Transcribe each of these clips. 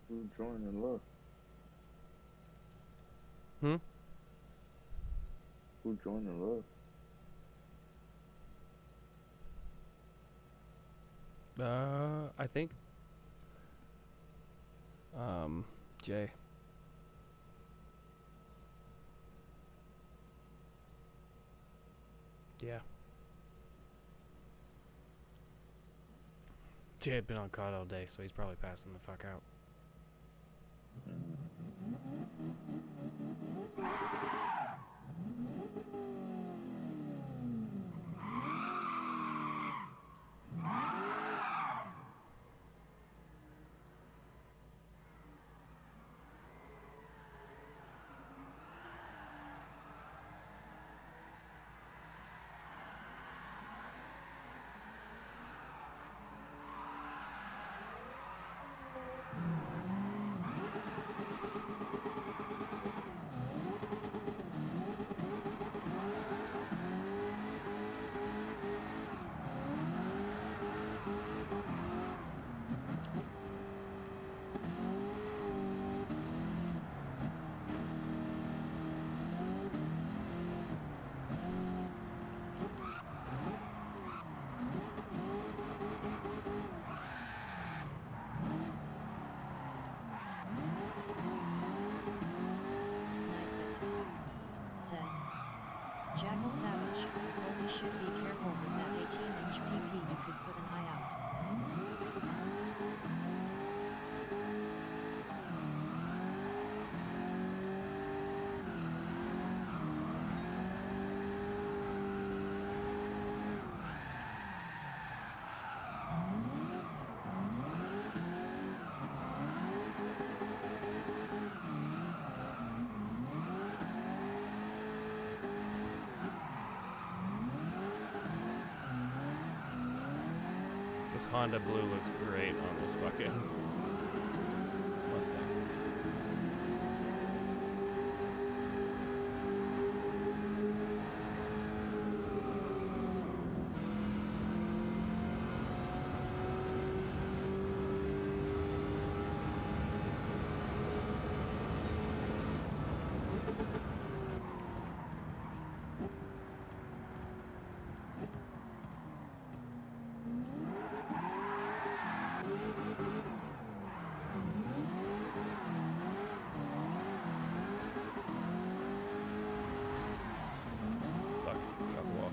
Who joined and left? Hmm? Who joined and left? I think, Jay. Yeah. Jay had been on COD all day, so he's probably passing the fuck out. Said. Jackal Savage, holy shit, be careful with that 18-inch PP, you could put an eye out. This Honda Blue looks great on this fucking Mustang. Fuck, get off the wall.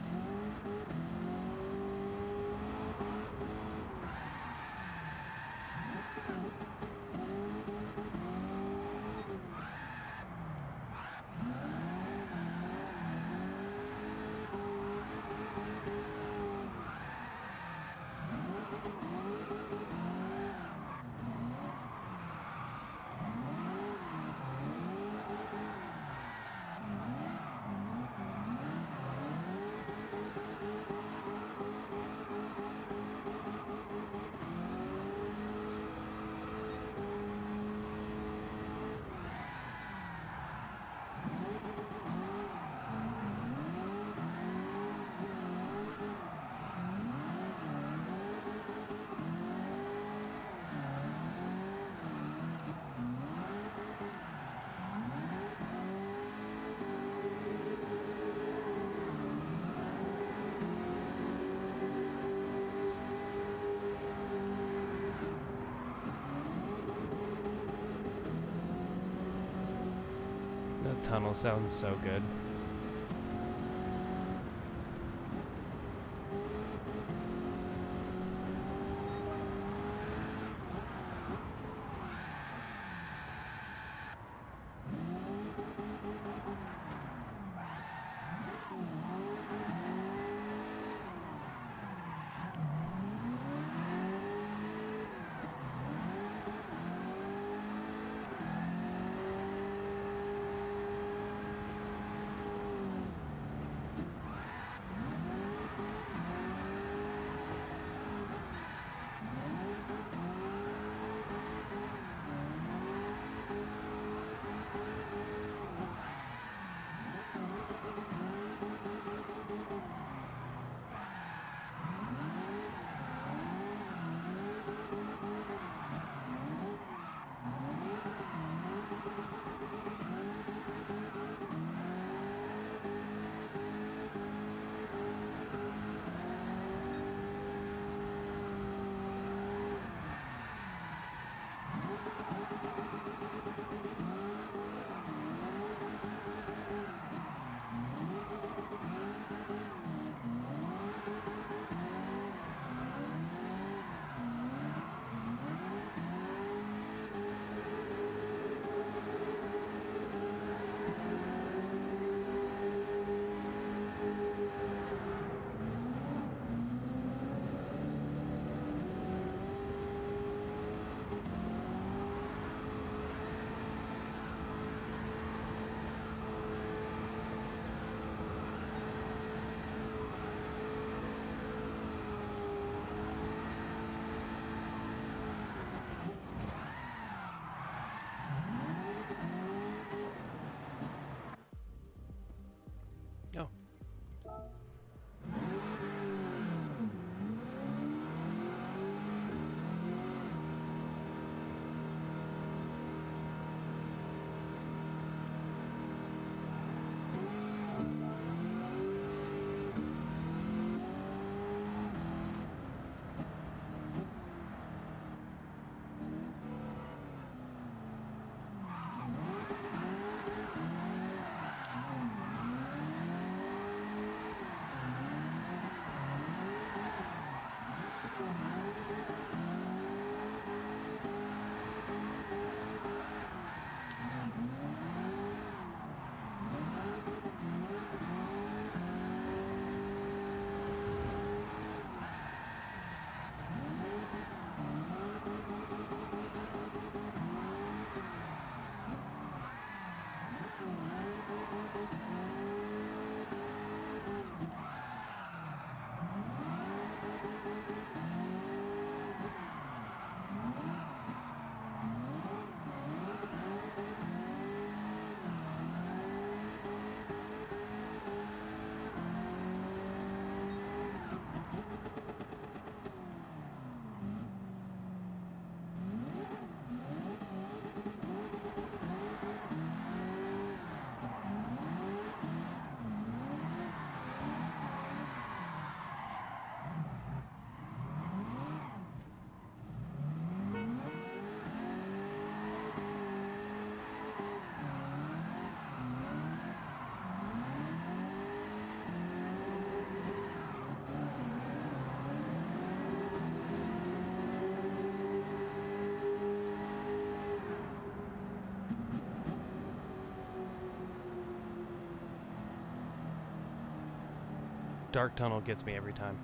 That tunnel sounds so good. dark tunnel gets me every time.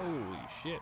Holy shit.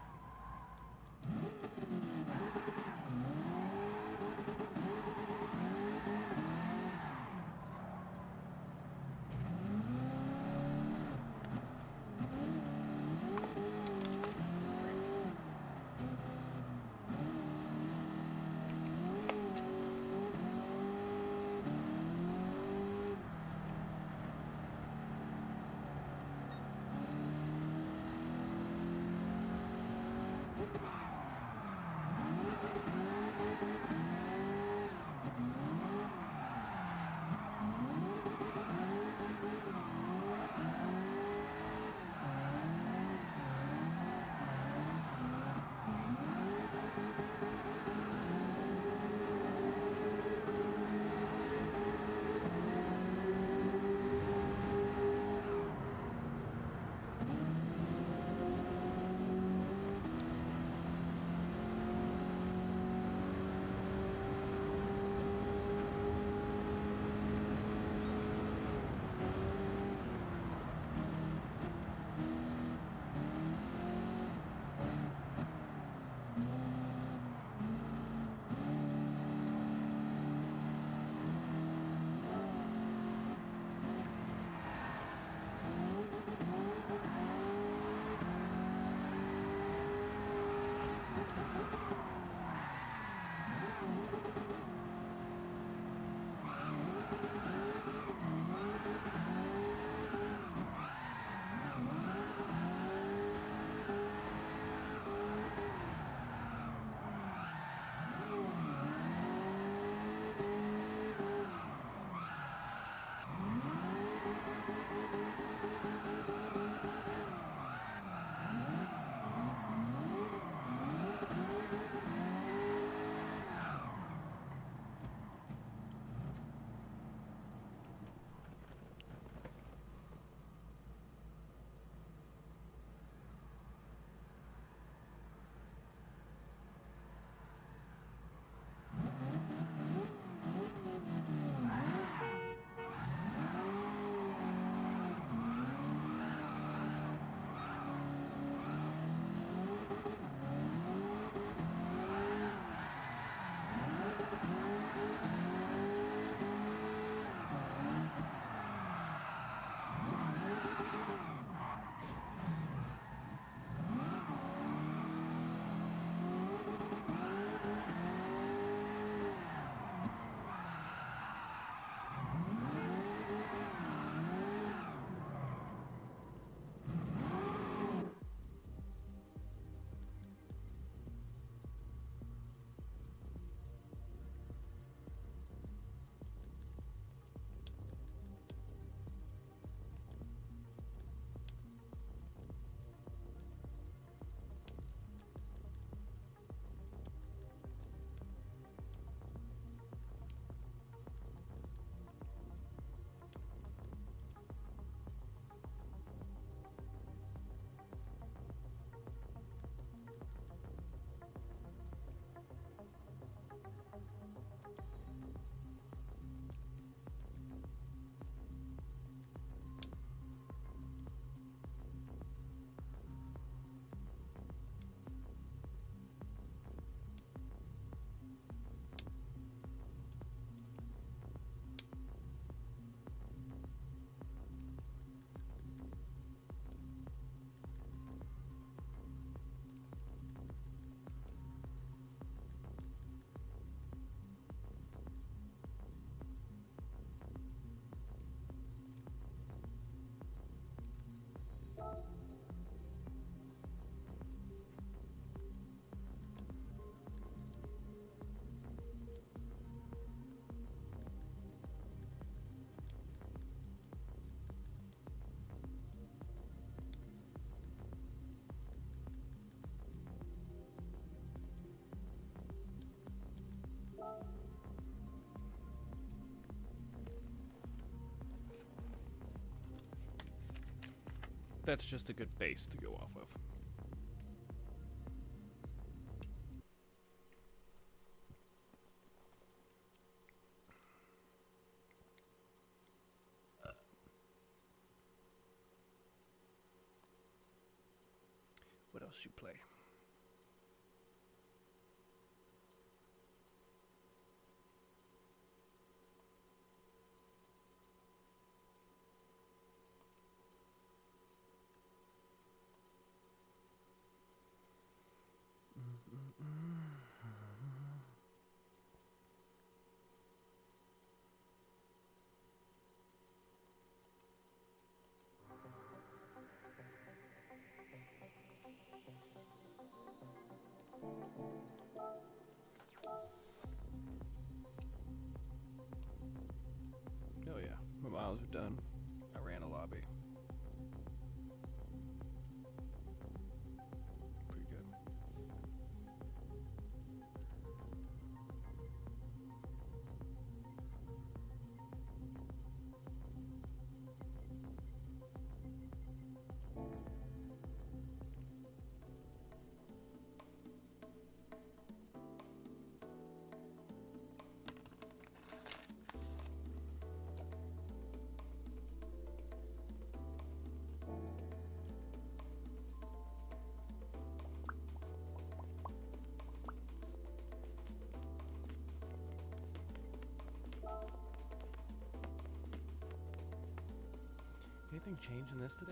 That's just a good base to go off of. What else you play? Oh yeah, my miles are done. I ran a lobby. Pretty good. Anything change in this today?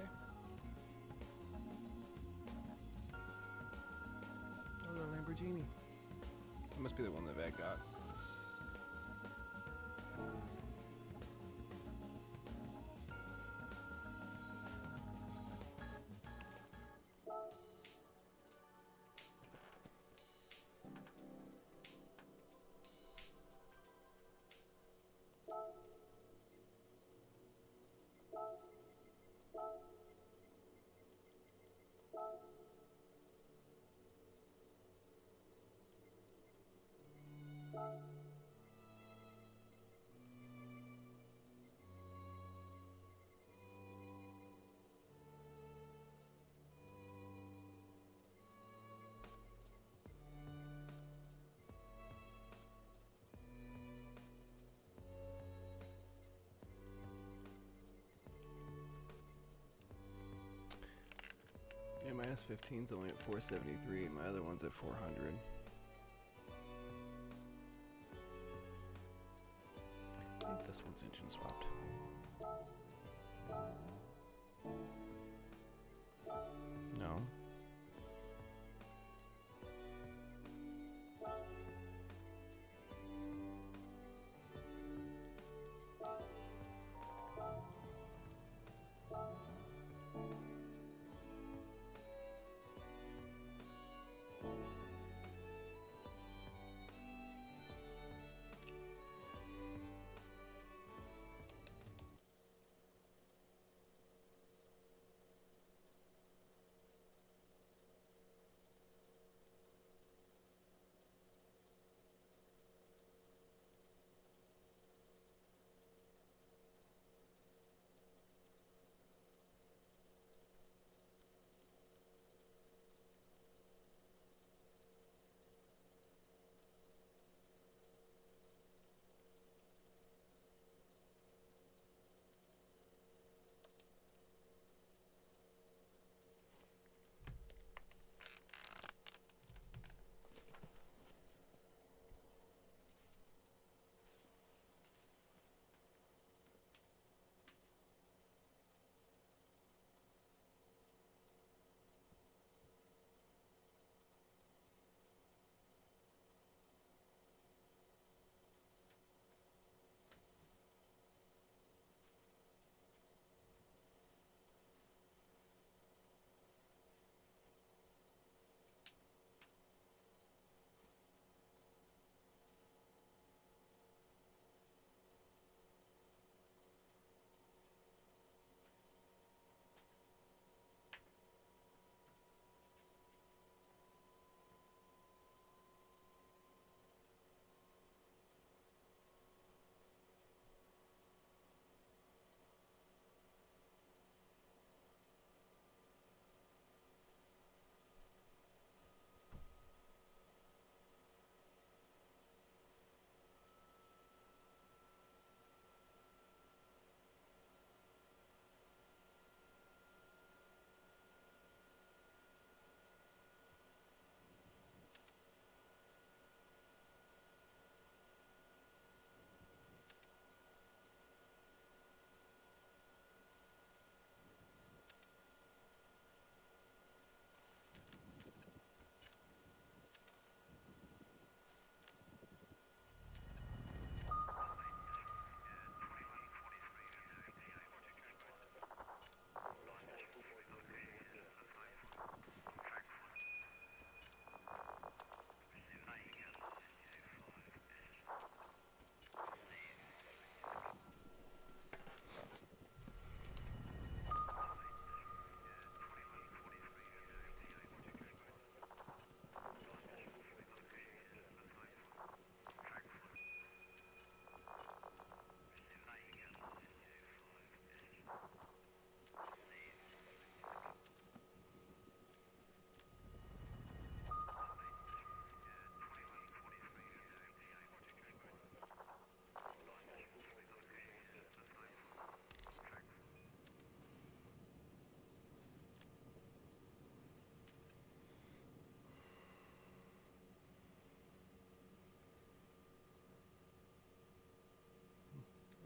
Oh, the Lamborghini. It must be the one that Ed got. Yeah, my S15's only at 473. My other one's at 400. I think this one's engine swapped. No.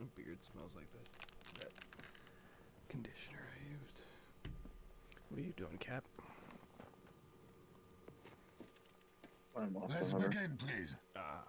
My beard smells like that conditioner I used. What are you doing, Cap? I'm also Let's hunter. begin, please. Ah.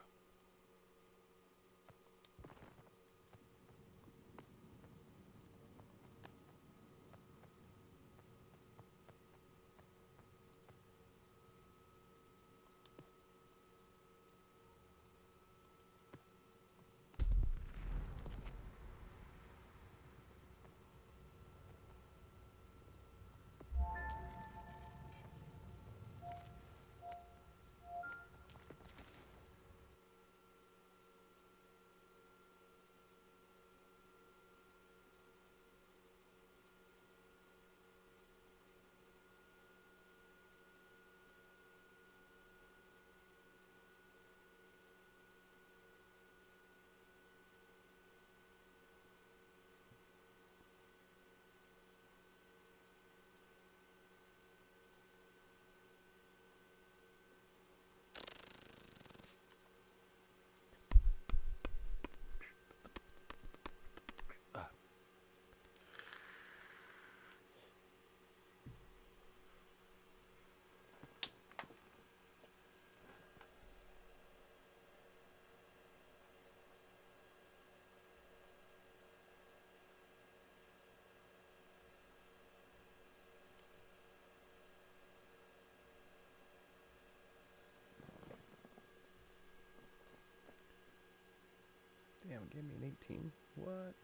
Damn, give me an 18. What?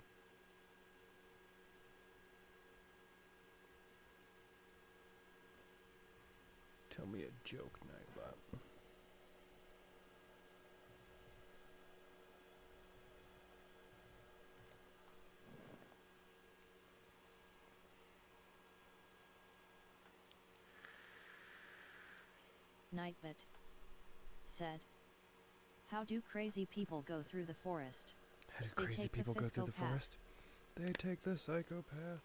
Tell me a joke, Nightbot. Nightbot said, "How do crazy people go through the forest? How do They crazy take the people go through the psychopath. forest? They take the psychopath.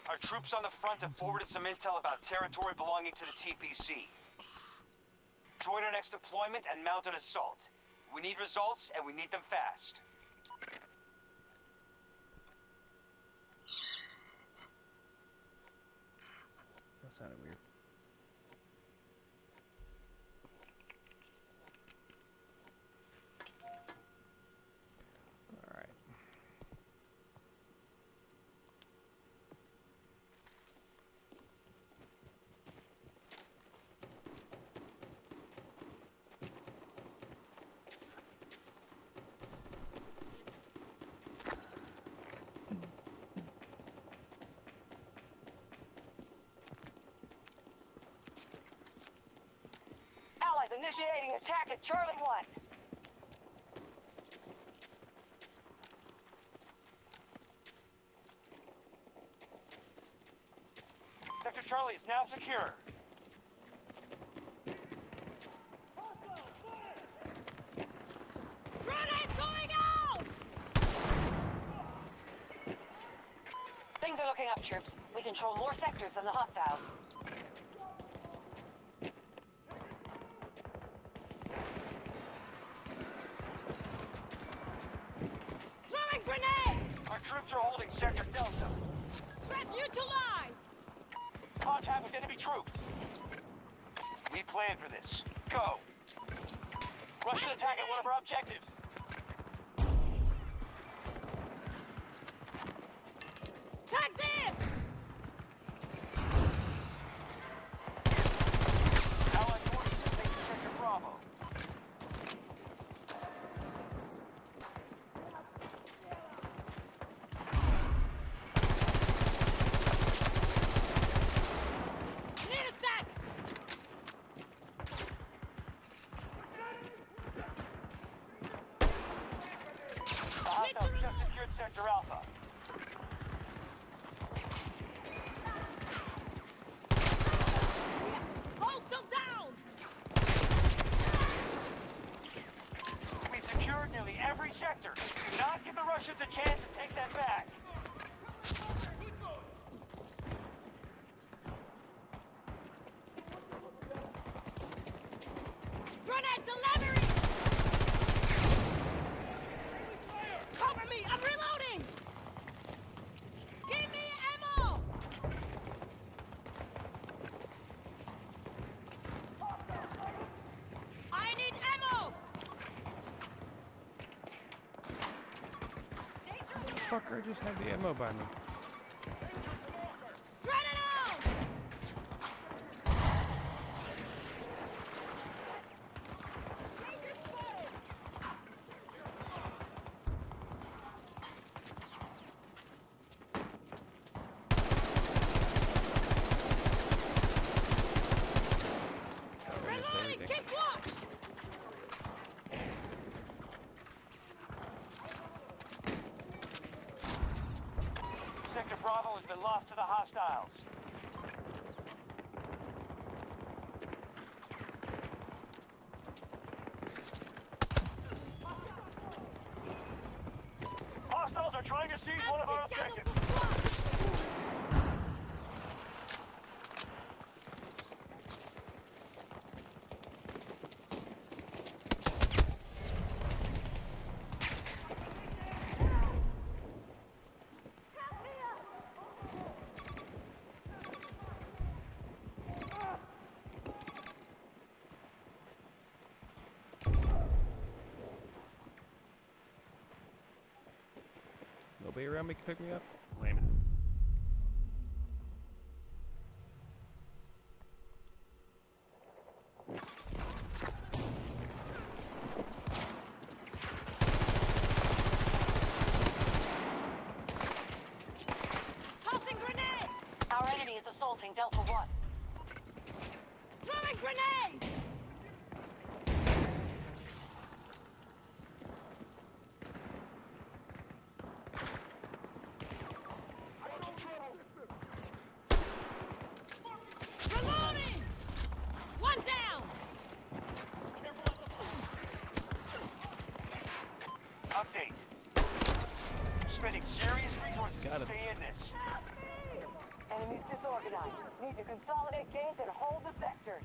Our troops on the front have forwarded some intel about territory belonging to the TPC. Join our next deployment and mount an assault. We need results, and we need them fast. That sounded weird. Alright. Allies initiating attack at Charlie 1. Sector Charlie is now secure. Grenade going out! Things are looking up, troops. We control more sectors than the hostiles. Throwing grenade! Our troops are holding Sector Delta. Threat neutralized! Contact with enemy troops. We planned for this. Go. Russian attack at one of our objectives. Take this! Allied forces have taken Sector Bravo. Need a sec! Hostiles just secured Sector Alpha. Hostile down! We secured nearly every sector. Do not give the Russians a chance to take that back. Grenade delivery! Cover me! I'm reloading! Give me ammo! I need ammo! Fucker, just had the ammo by me. Grenade out! I missed Reloading! everything. Keep watch! Sector Bravo has been lost to the hostiles. Hostiles are trying to seize one of our objectives. Nobody around me can pick me up? Lame. Tossing grenade! Our enemy is assaulting Delta 1. Throwing grenade! Reloading! One down! Update. Spending serious resources Got to him. stay in this. Enemies disorganized. Need to consolidate gains and hold the sectors.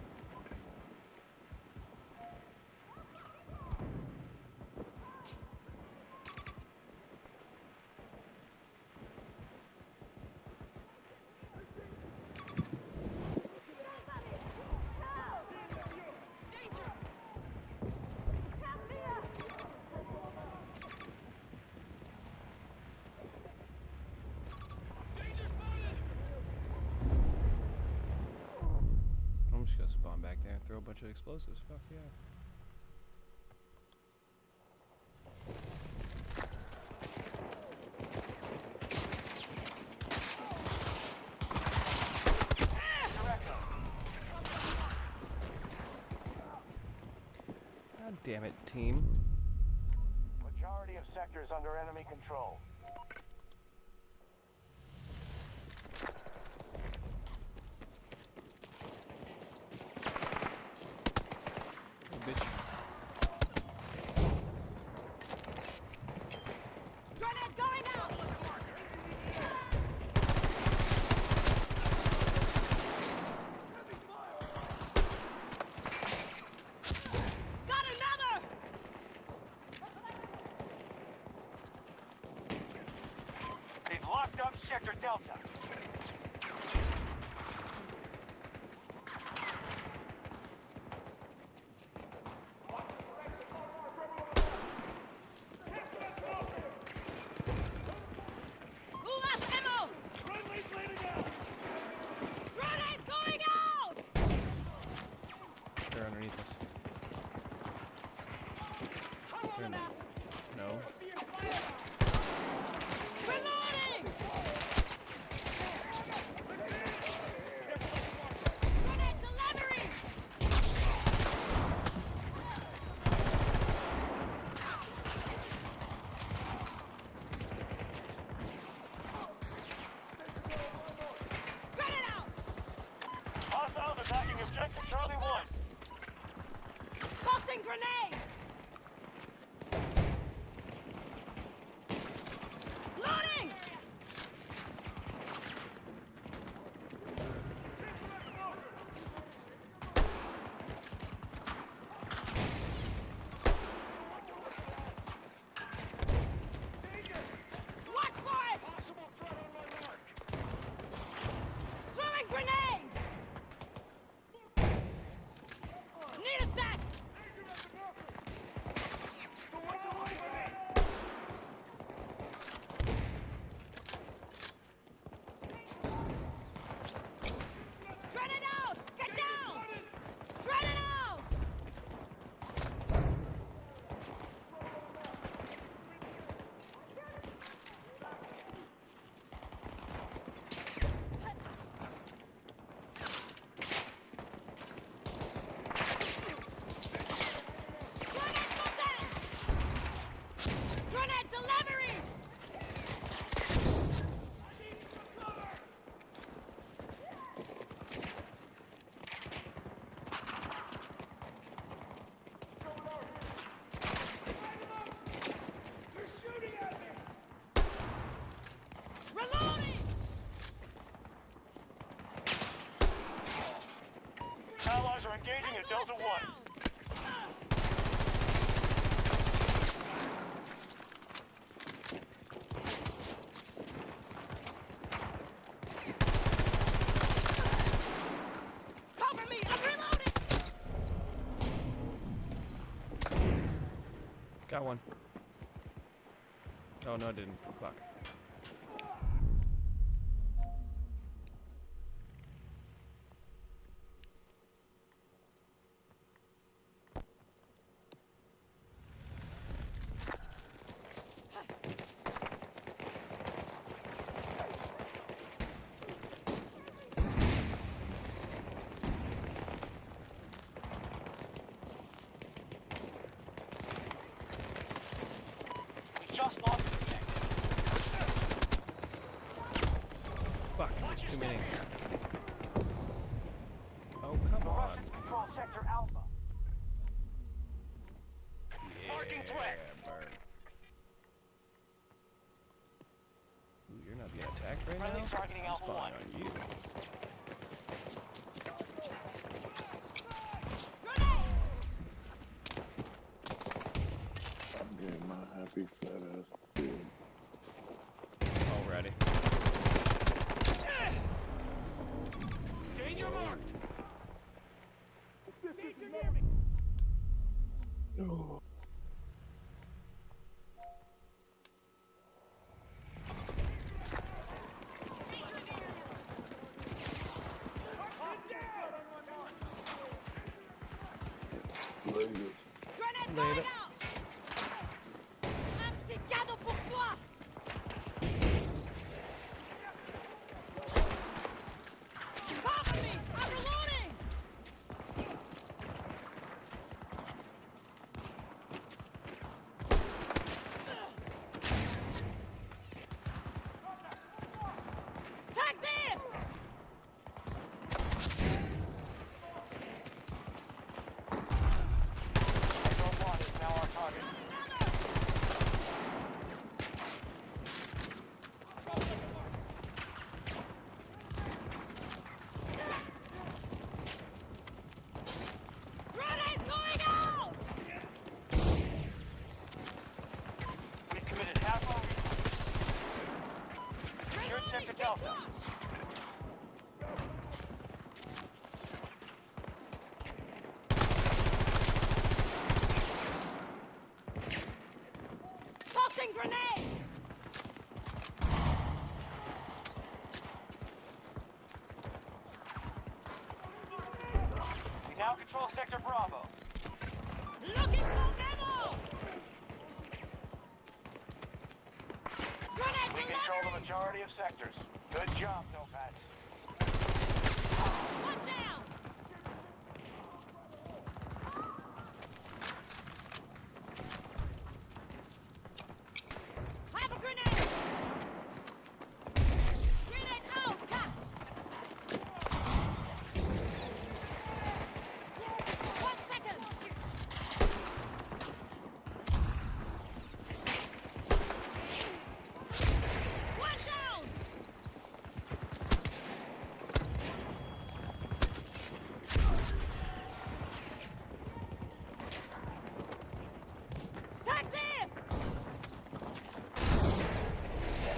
I'm just gonna spawn back there and throw a bunch of explosives. Fuck yeah. God damn it, team. Majority of sectors under enemy control. Hey, bitch. Grenade going out! Got another! They've locked up Sector Delta. Who has ammo? Grenade going out! They're underneath us. They're in the... No. Reloading! attacking objective Charlie 1. Tossing grenade! Loading! Watch for it! Throwing grenade! Need a sec! Grenade out! Get down! Grenade out! Grenade movement! Grenade delivery! Reloading! Allies are engaging at Delta 1. Cover me! I'm reloading! Got one. Oh no, I didn't. Fuck. We just lost the objective. Fuck, there's too many. Oh, come The on. Russians control Sector Alpha. Marking threat. burn. Ooh, you're not being attacked right Friendly now? targeting I'm Alpha spying 1. on you. I'm getting my happy fat ass dude. Already. Danger marked. Oh. Vegas. Grenade Later. going out! Un petit cadeau pour toi! Cover me! I'm reloading! Take this! Sector 1 is now our target. Grenade going out! We've committed half our resources. Secured Sector Delta. Tossing grenade! We now control Sector Bravo. Looking for ammo! Grenade We control the delivery! majority of sectors. Good job, Nomads. One down! Have a grenade! Grenade out! Catch!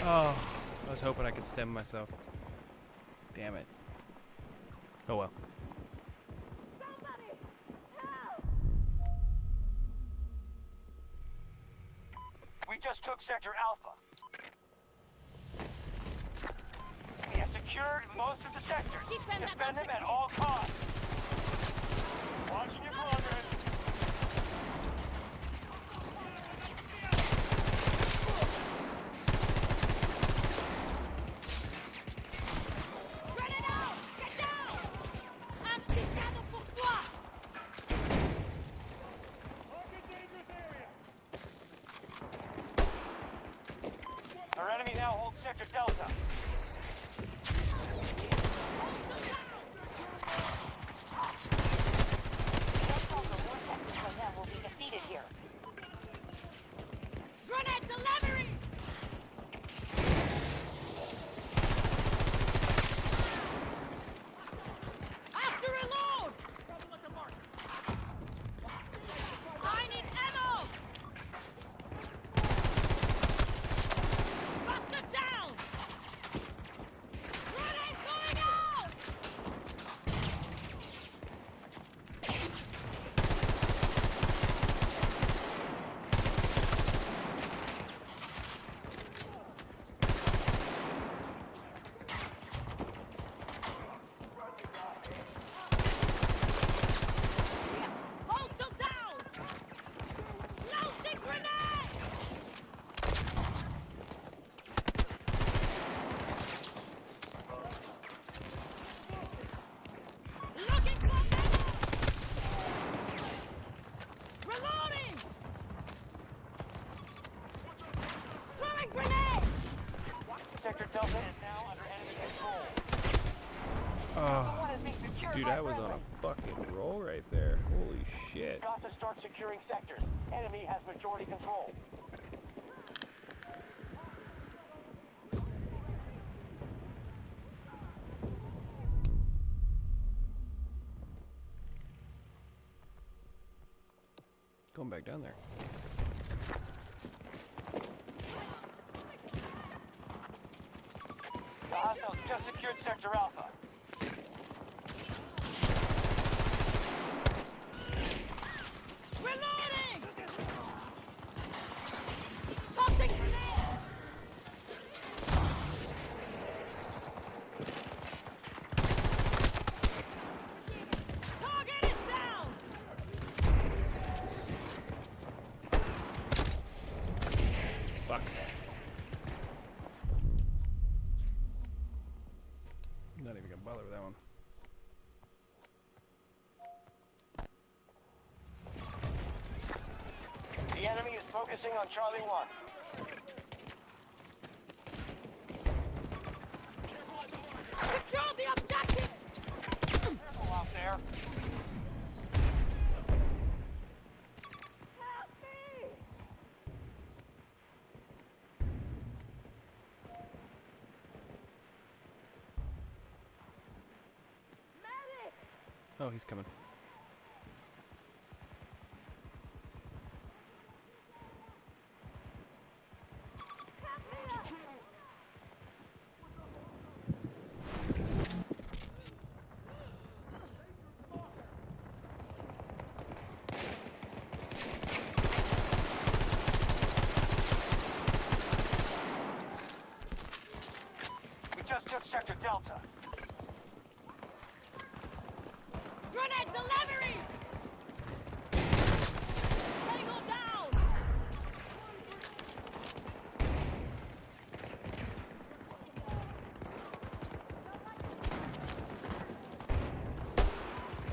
Oh, I was hoping I could stem myself. Damn it. Oh well. We just took Sector Alpha. We have secured most of the sectors. Defend them at all costs. Watching your progress. Our enemy now holds Sector Delta. Will be defeated here. Grenade delivery! After reload! I need ammo! Buster down! Grenade going out! Hostile down! Launching grenade! Looking for ammo! Reloading! Throwing grenade! Sector Delta is now under enemy control. Oh, What is being secured dude, by I was on friendly? a fucking roll right there. Holy shit. Got to start securing sectors. Enemy has majority control. Going back down there. The hostiles just secured Sector Alpha. Reloading! Tossing grenade! Target is down! Fuck. Not even gonna bother with that one. The enemy is focusing on Charlie 1. Secure the objective! Careful out there. Help me! Medic! Oh, he's coming. We just took Sector Delta. Grenade delivery! Tango down!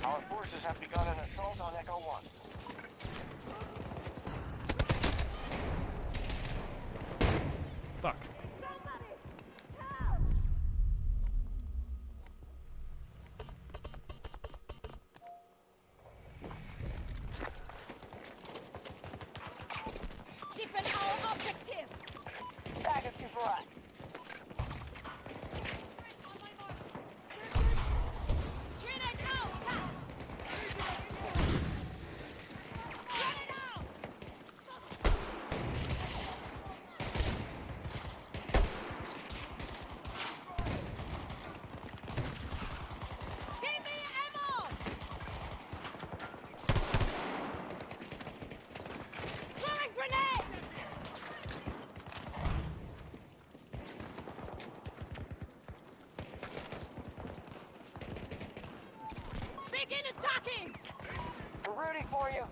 Our forces have begun an assault on Echo 1. Fuck. Somebody! Help! Defend our objective! Back is for us. Grenade out! Grenade out! Begin attacking! We're rooting for you.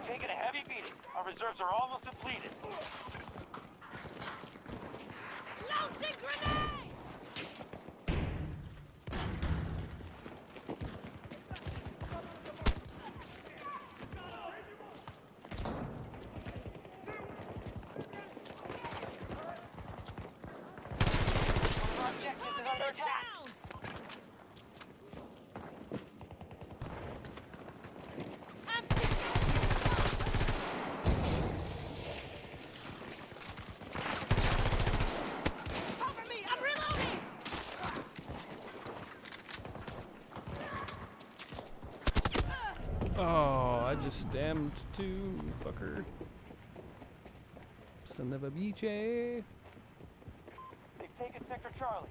Taking a heavy beating. Our reserves are almost depleted. Launching grenade! Our objective is under attack. Down! Cover me! I'm reloading! Oh, I just stammed two, fucker. Son of a bitch. They've taken Sector Charlie.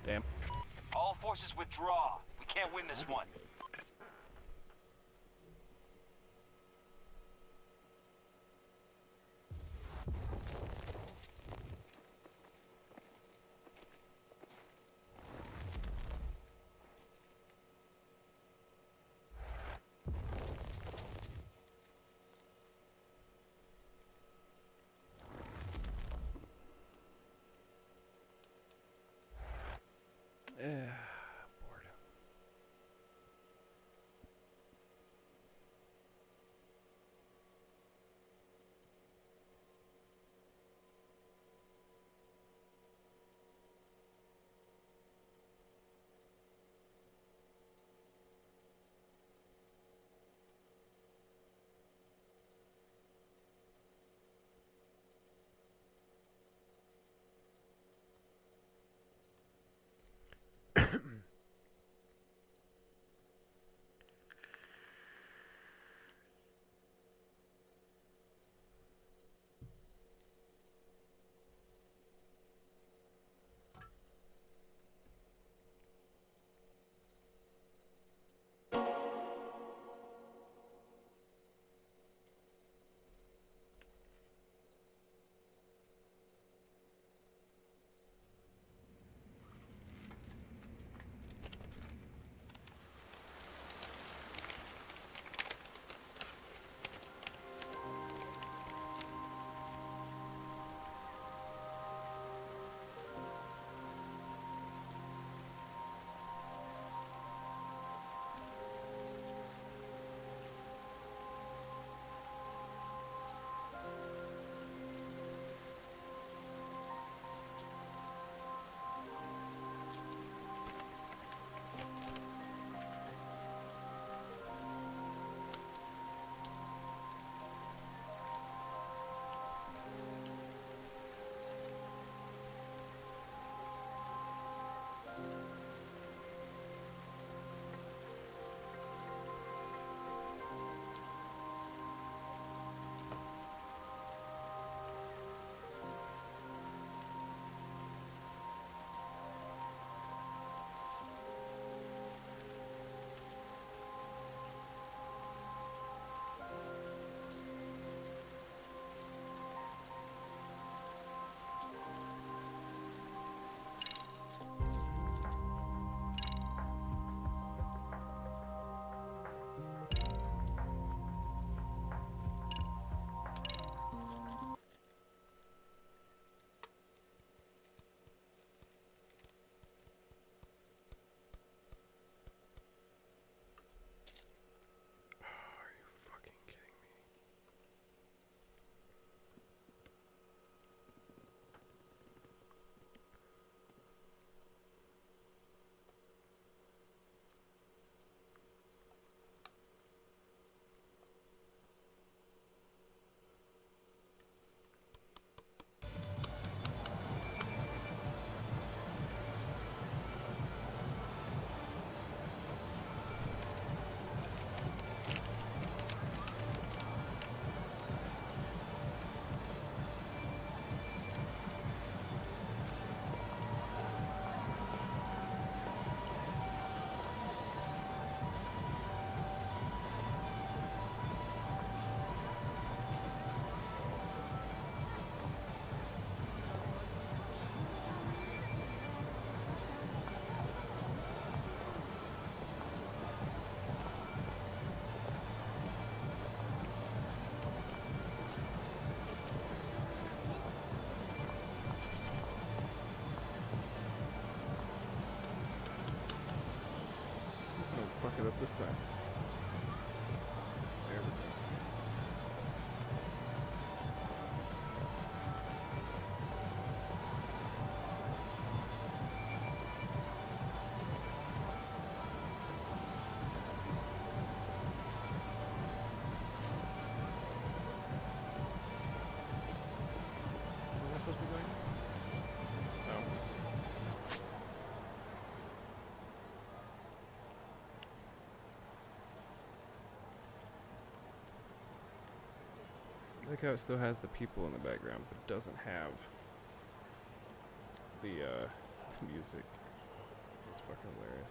Damn. All forces withdraw. We can't win this one. Bored. fuck it up this time. There we go. Where am I supposed to be going? Oh. I like how it still has the people in the background, but doesn't have the music. It's fucking hilarious.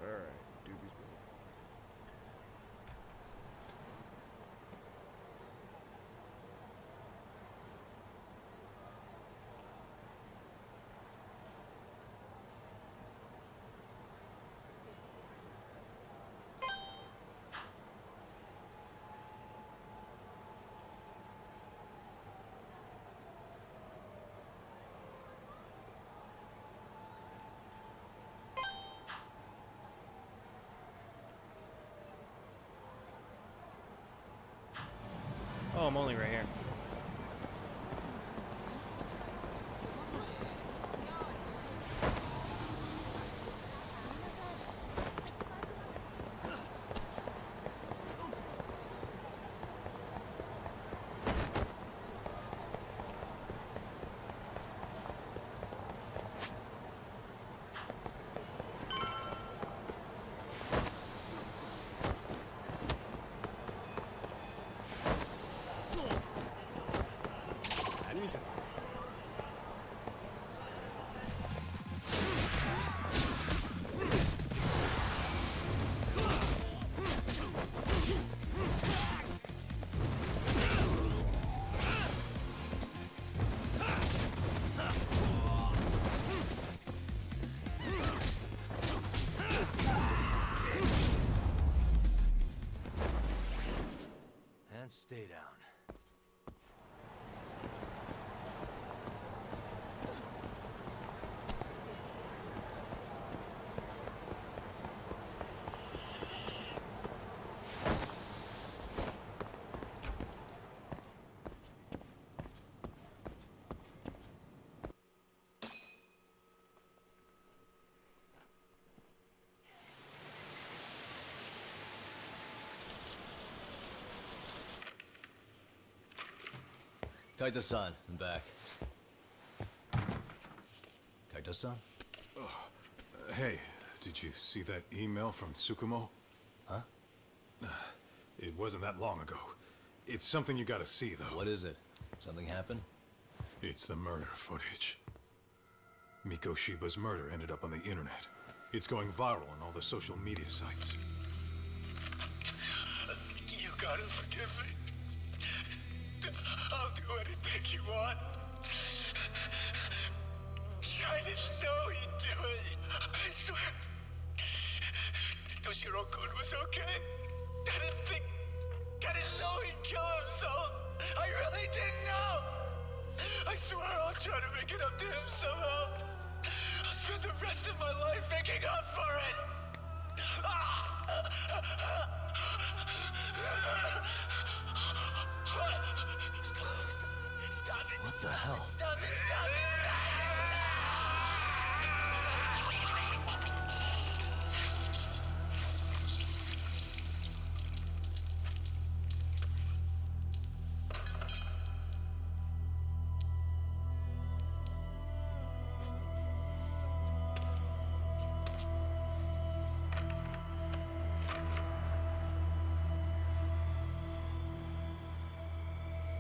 Alright, doobies roll. Oh, I'm only right here. And stay down. Kaito-san, I'm back. Kaito-san? Hey, did you see that email from Tsukumo? Huh? It wasn't that long ago. It's something you gotta see, though. What is it? Something happened? It's the murder footage. Miko Shiba's murder ended up on the internet. It's going viral on all the social media sites. You gotta forgive me. I'll do anything you want. I didn't know he'd do it. I swear. Toshiro-kun was okay. I didn't know he'd kill himself. I really didn't know. I swear I'll try to make it up to him somehow. I'll spend the rest of my life making up for it. Stop it. What the hell? Stop it. Stop it.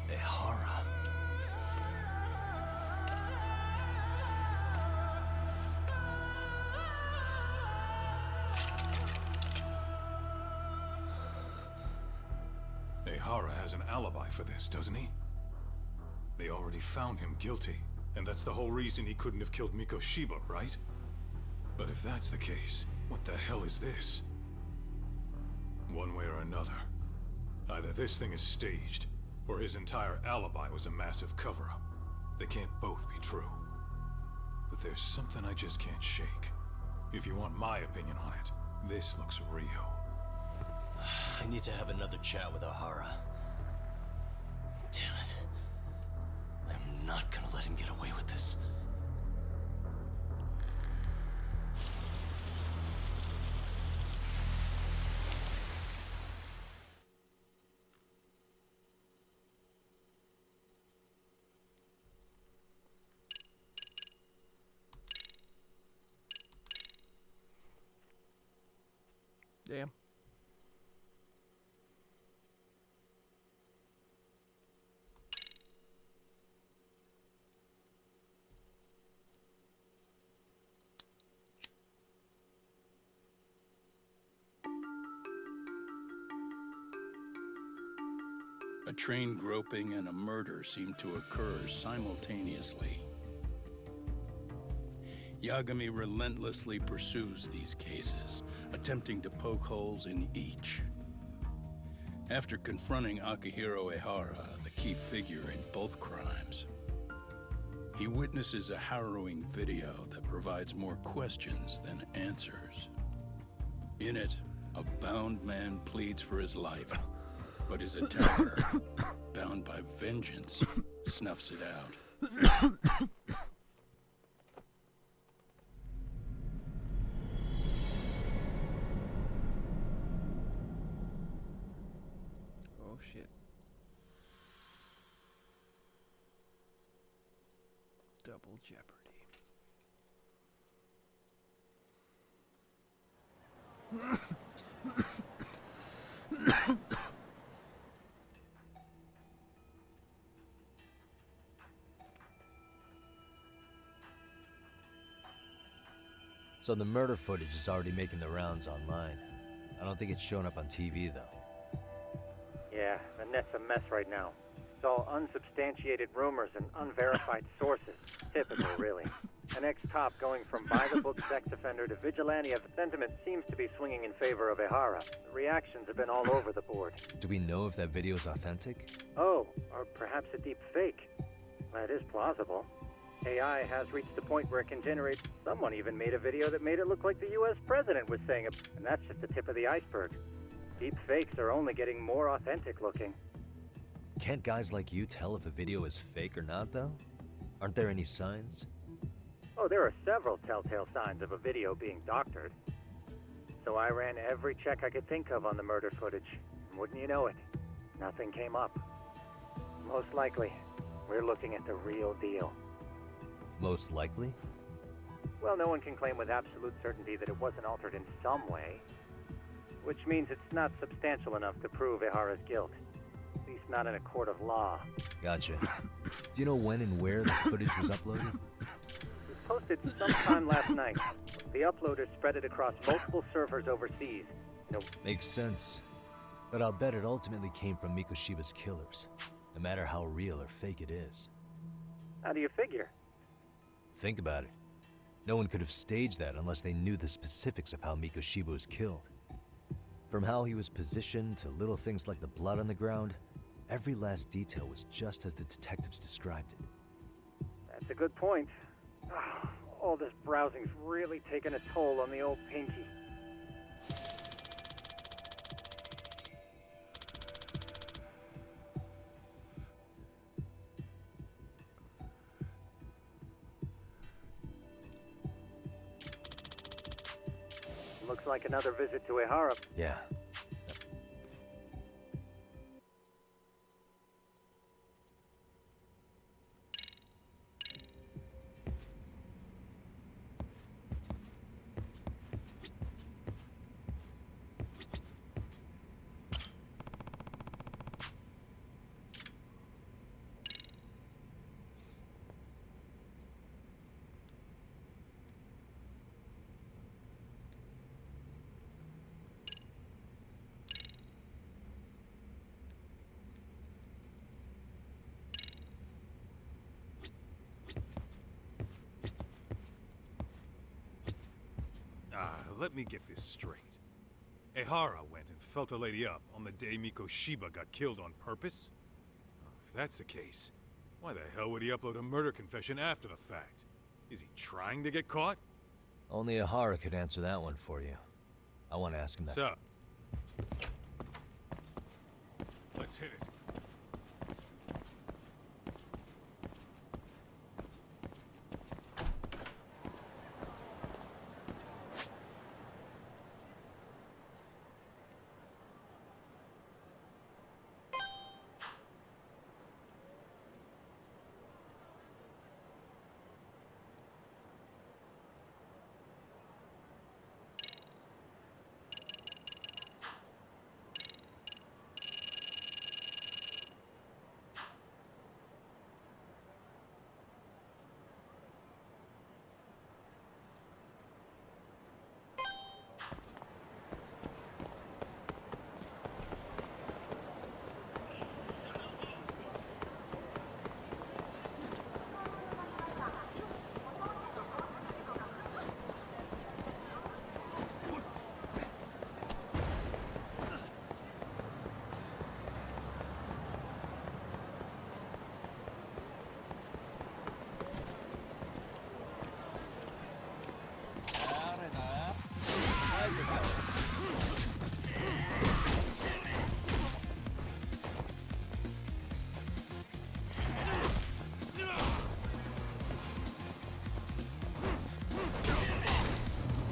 Ehara. Ehara has an alibi for this, doesn't he? They already found him guilty. And that's the whole reason he couldn't have killed Miko Shiba, right? But if that's the case, what the hell is this? One way or another, either this thing is staged, or his entire alibi was a massive cover-up. They can't both be true. But there's something I just can't shake. If you want my opinion on it, this looks real. I need to have another chat with O'Hara. Damn it. I'm not gonna let him get away with this. Damn. A train groping and a murder seem to occur simultaneously. Yagami relentlessly pursues these cases, attempting to poke holes in each. After confronting Akihiro Ehara, the key figure in both crimes, he witnesses a harrowing video that provides more questions than answers. In it, a bound man pleads for his life, but his attacker, bound by vengeance, snuffs it out. Oh shit. Double jeopardy. So the murder footage is already making the rounds online. I don't think it's showing up on TV, though. Yeah, the net's a mess right now. It's all unsubstantiated rumors and unverified sources. Typical, really. An ex-cop going from by-the-book sex offender to vigilante of sentiment seems to be swinging in favor of Ehara. The reactions have been all over the board. Do we know if that video is authentic? Oh, or perhaps a deep fake. That is plausible. AI has reached the point where it can generate... Someone even made a video that made it look like the US president was saying it. And that's just the tip of the iceberg. Deep fakes are only getting more authentic looking. Can't guys like you tell if a video is fake or not, though? Aren't there any signs? Oh, there are several telltale signs of a video being doctored. So I ran every check I could think of on the murder footage. And wouldn't you know it, nothing came up. Most likely, we're looking at the real deal. Most likely? Well, no one can claim with absolute certainty that it wasn't altered in some way. Which means it's not substantial enough to prove Ehara's guilt. At least not in a court of law. Gotcha. Do you know when and where the footage was uploaded? It was posted sometime last night. The uploader spread it across multiple servers overseas. Makes sense. But I'll bet it ultimately came from Mikoshiba's killers. No matter how real or fake it is. How do you figure? Think about it. No one could have staged that unless they knew the specifics of how Mikoshiba was killed. From how he was positioned to little things like the blood on the ground, every last detail was just as the detectives described it. That's a good point. All this browsing's really taken a toll on the old pinky. Looks like another visit to Ehara. Yeah. let me get this straight. Ehara went and felt a lady up on the day Mikoshiba got killed on purpose? If that's the case, why the hell would he upload a murder confession after the fact? Is he trying to get caught? Only Ehara could answer that one for you. I want to ask him that. So, let's hit it.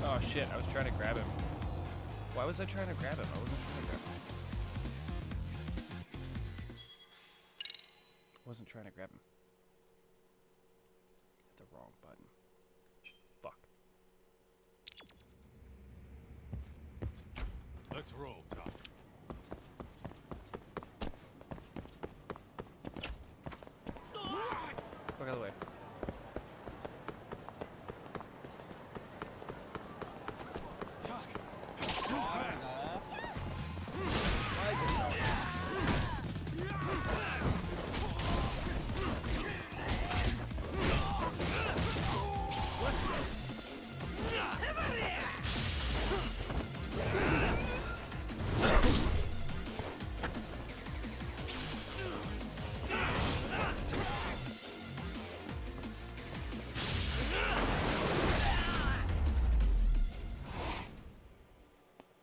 Oh shit, I was trying to grab him. Why was I trying to grab him? I wasn't trying to grab him. I wasn't trying to grab him. Hit the wrong button. Fuck. Let's roll, Tom. Fuck out of the way.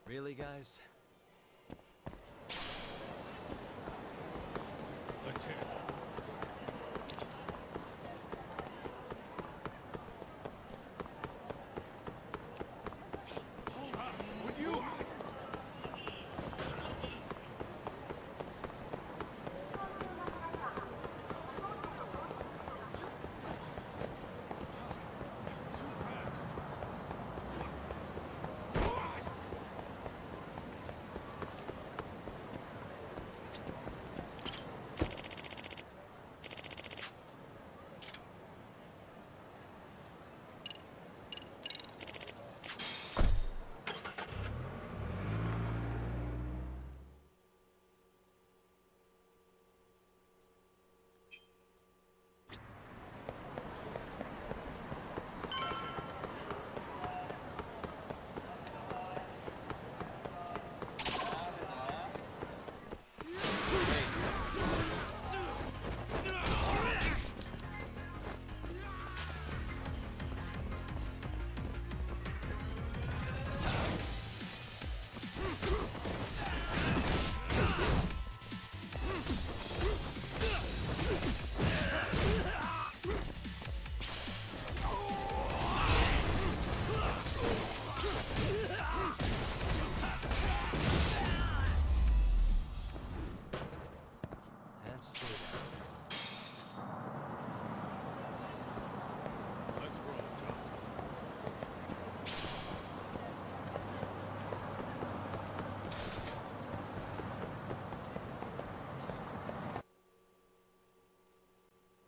Really, guys? Let's hit it. Hold up! Would you? Let's roll, Tom.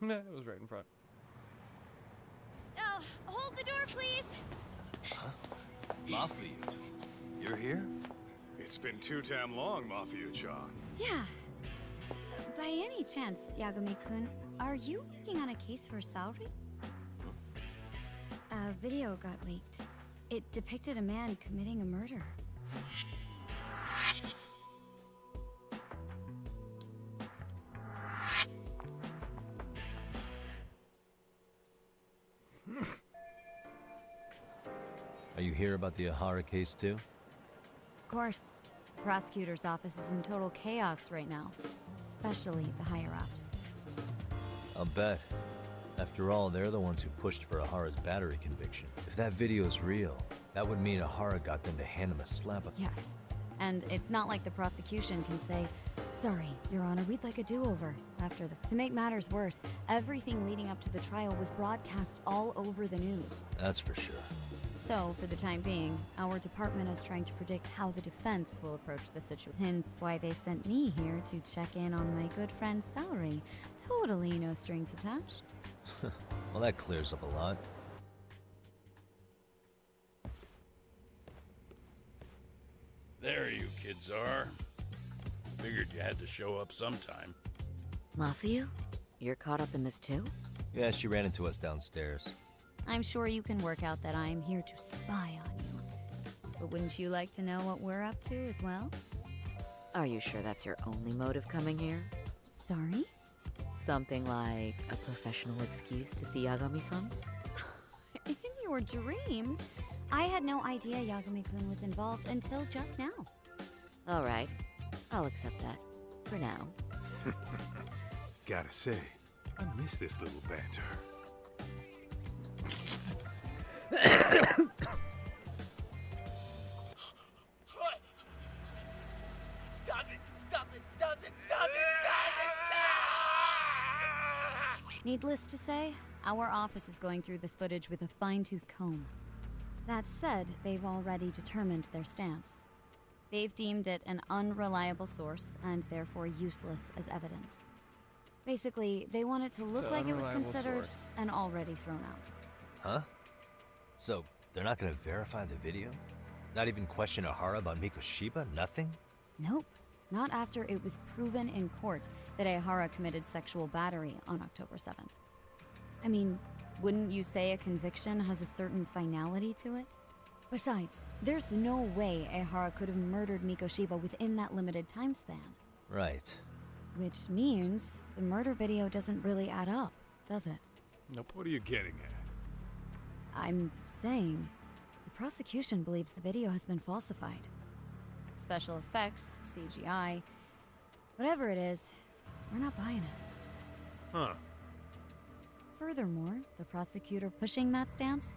Nah, it was right in front. Oh, hold the door, please. Huh? Mafia, you're here? It's been too damn long, Mafia-chan. Yeah. By any chance, Yagami-kun, are you working on a case for Saori? A video got leaked. It depicted a man committing a murder. Are you here about the Ahara case too? Of course. Prosecutor's office is in total chaos right now, especially the higher-ups. I'll bet. After all, they're the ones who pushed for Ahara's battery conviction. If that video's real, that would mean Ahara got them to hand him a slap. Yes. And it's not like the prosecution can say, "Sorry, Your Honor, we'd like a do-over," after the... To make matters worse, everything leading up to the trial was broadcast all over the news. That's for sure. So, for the time being, our department is trying to predict how the defense will approach the situation. Hence why they sent me here to check in on my good friend Saori. Totally no strings attached. Well, that clears up a lot. There you kids are. Figured you had to show up sometime. Mafiu? You're caught up in this too? Yeah, she ran into us downstairs. I'm sure you can work out that I'm here to spy on you. But wouldn't you like to know what we're up to as well? Are you sure that's your only motive coming here? Sorry? Something like a professional excuse to see Yagami-san? In your dreams? I had no idea Yagami-kun was involved until just now. All right. I'll accept that. For now. Gotta say, I miss this little banter. Stop it! Stop it! Stop it! Stop it! Needless to say, our office is going through this footage with a fine-tooth comb. That said, they've already determined their stance. They've deemed it an unreliable source and therefore useless as evidence. Basically, they want it to look like it was considered and already thrown out. Huh? So, they're not gonna verify the video? Not even question Ahara about Mikoshiba? Nothing? Nope. Not after it was proven in court that Ahara committed sexual battery on October 7th. I mean, wouldn't you say a conviction has a certain finality to it? Besides, there's no way Ahara could have murdered Mikoshiba within that limited time span. Right. Which means the murder video doesn't really add up, does it? Nope. What are you getting at? I'm saying, the prosecution believes the video has been falsified. Special effects, CGI, whatever it is, we're not buying it. Huh. Furthermore, the prosecutor pushing that stance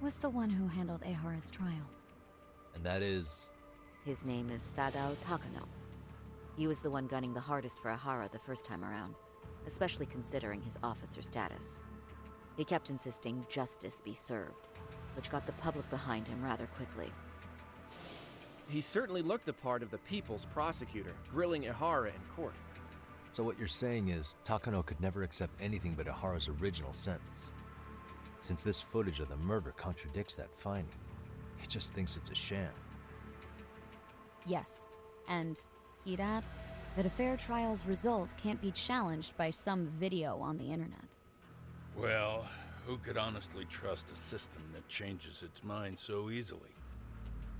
was the one who handled Ahara's trial. And that is? His name is Sadao Takano. He was the one gunning the hardest for Ahara the first time around, especially considering his officer status. He kept insisting justice be served, which got the public behind him rather quickly. He certainly looked the part of the people's prosecutor, grilling Ahara in court. So what you're saying is, Takano could never accept anything but Ahara's original sentence. Since this footage of the murder contradicts that finding, he just thinks it's a sham. Yes, and he'd add that a fair trial's results can't be challenged by some video on the internet. Well, who could honestly trust a system that changes its mind so easily?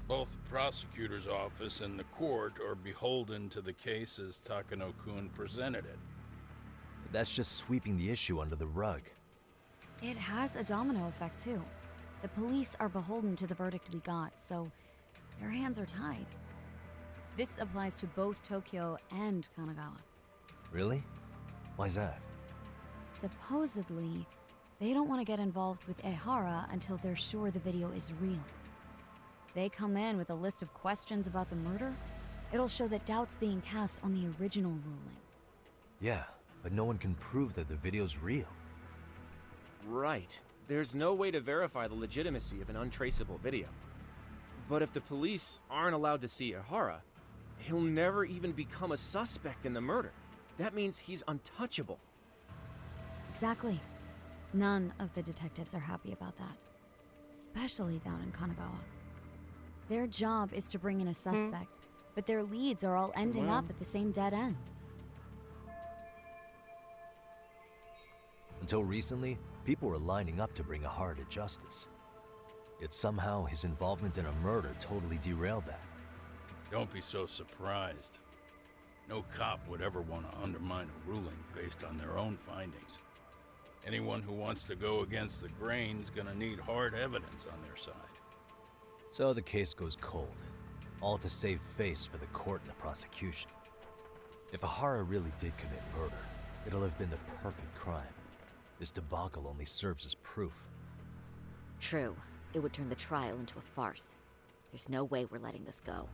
Both the prosecutor's office and the court are beholden to the case as Takano-kun presented it. But that's just sweeping the issue under the rug. It has a domino effect, too. The police are beholden to the verdict we got, so their hands are tied. This applies to both Tokyo and Kanagawa. Really? Why's that? Supposedly, they don't want to get involved with Ehara until they're sure the video is real. They come in with a list of questions about the murder, it'll show that doubt's being cast on the original ruling. Yeah, but no one can prove that the video's real. Right. There's no way to verify the legitimacy of an untraceable video. But if the police aren't allowed to see Ehara, he'll never even become a suspect in the murder. That means he's untouchable. Exactly. None of the detectives are happy about that. Especially down in Kanagawa. Their job is to bring in a suspect, but their leads are all ending up at the same dead end. Until recently, people were lining up to bring Ahara to justice. Yet somehow his involvement in a murder totally derailed that. Don't be so surprised. No cop would ever want to undermine a ruling based on their own findings. Anyone who wants to go against the grain's gonna need hard evidence on their side. So the case goes cold, all to save face for the court and the prosecution. If Ahara really did commit murder, it'll have been the perfect crime. This debacle only serves as proof. True. It would turn the trial into a farce. There's no way we're letting this go.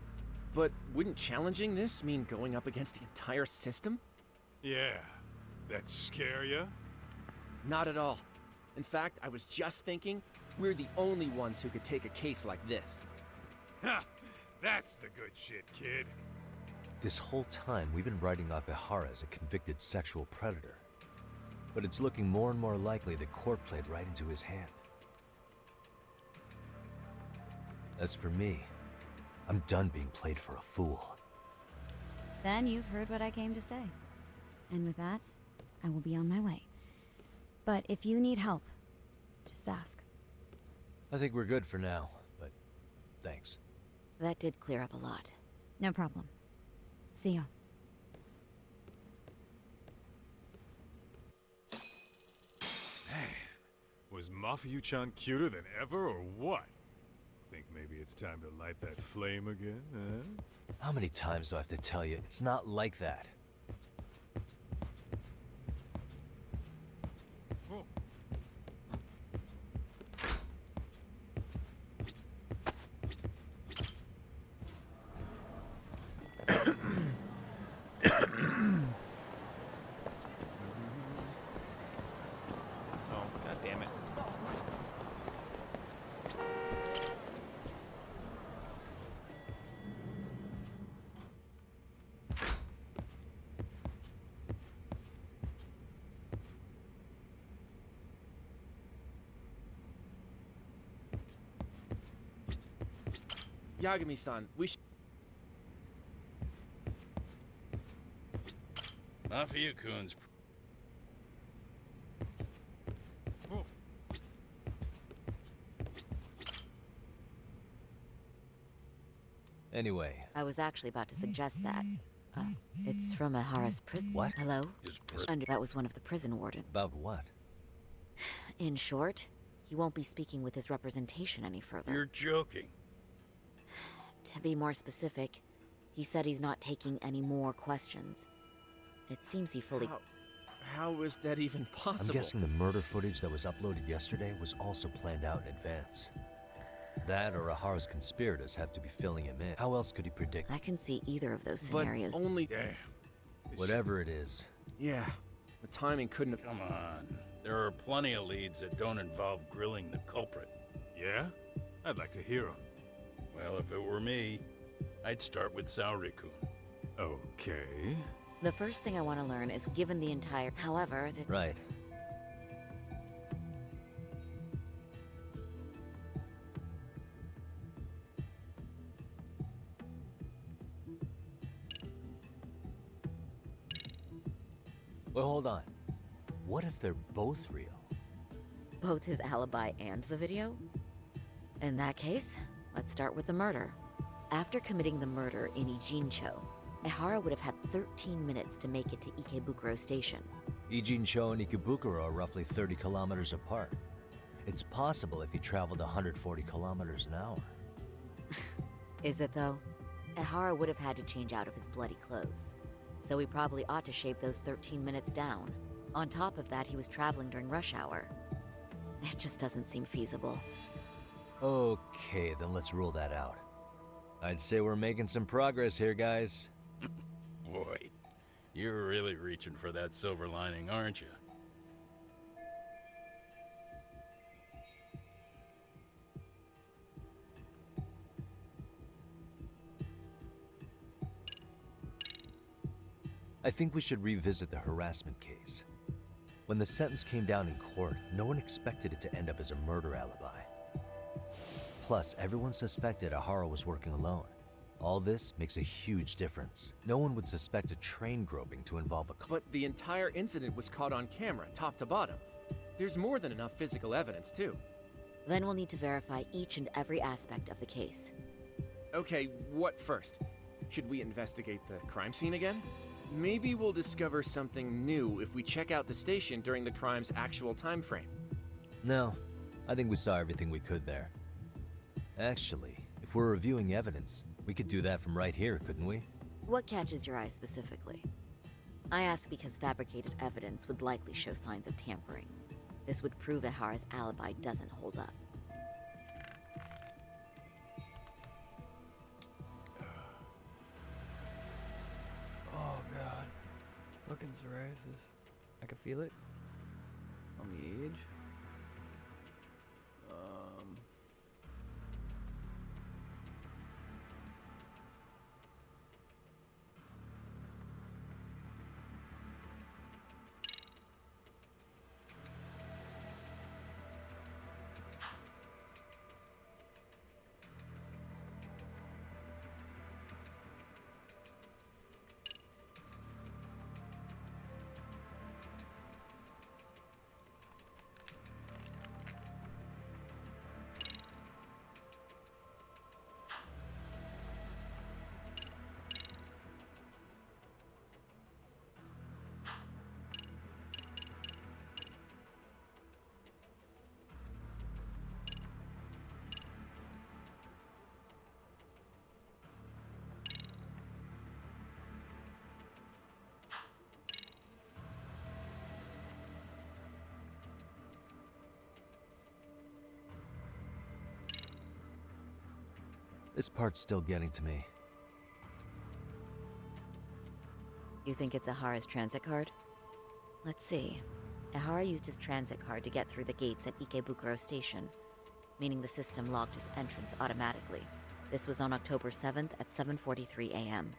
But wouldn't challenging this mean going up against the entire system? Yeah. That scare ya? Not at all. In fact, I was just thinking, we're the only ones who could take a case like this. Ha! That's the good shit, kid. This whole time, we've been writing off Ihara as a convicted sexual predator. But it's looking more and more likely the court played right into his hand. As for me, I'm done being played for a fool. Then you've heard what I came to say. And with that, I will be on my way. But if you need help, just ask. I think we're good for now, but thanks. That did clear up a lot. No problem. See ya. Was Mafiu-chan cuter than ever, or what? Think maybe it's time to light that flame again, huh? How many times do I have to tell you, it's not like that? Oh, god damn it. Yagami-san, we should... Mafia-kun's... Anyway. I was actually about to suggest that. It's from Ahara's prison. What? Hello? His prison. That was one of the prison wardens. About what? In short, he won't be speaking with his representation any further. You're joking. To be more specific, he said he's not taking any more questions. It seems he fully... How is that even possible? I'm guessing the murder footage that was uploaded yesterday was also planned out in advance. That or Ahara's conspirators have to be filling him in. How else could he predict? I can see either of those scenarios. But only... Damn. Whatever it is. Yeah, the timing couldn't have... Come on. There are plenty of leads that don't involve grilling the culprit. Yeah? I'd like to hear 'em. Well, if it were me, I'd start with Saori-kun. Okay. The first thing I want to learn is given the entire... However, the... Right. Well, hold on. What if they're both real? Both his alibi and the video? In that case, let's start with the murder. After committing the murder in Ijincho, Ihara would have had 13 minutes to make it to Ikebukuro Station. Ijincho and Ikebukuro are roughly 30 kilometers apart. It's possible if he traveled 140 kilometers an hour. Is it though? Ihara would have had to change out of his bloody clothes. So he probably ought to shave those 13 minutes down. On top of that, he was traveling during rush hour. It just doesn't seem feasible. Okay, then let's rule that out. I'd say we're making some progress here, guys. Boy, you're really reaching for that silver lining, aren't you? I think we should revisit the harassment case. When the sentence came down in court, no one expected it to end up as a murder alibi. Plus, everyone suspected Ahara was working alone. All this makes a huge difference. No one would suspect a train groping to involve a... But the entire incident was caught on camera, top to bottom. There's more than enough physical evidence, too. Then we'll need to verify each and every aspect of the case. Okay, what first? Should we investigate the crime scene again? Maybe we'll discover something new if we check out the station during the crime's actual time frame. No, I think we saw everything we could there. Actually, if we're reviewing evidence, we could do that from right here, couldn't we? What catches your eye specifically? I ask because fabricated evidence would likely show signs of tampering. This would prove Ihara's alibi doesn't hold up. Oh god. Fucking psoriasis. I can feel it. On the edge. This part's still getting to me. You think it's Ihara's transit card? Let's see. Ihara used his transit card to get through the gates at Ikebukuro Station, meaning the system logged his entrance automatically. This was on October 7th at 7:43 a.m.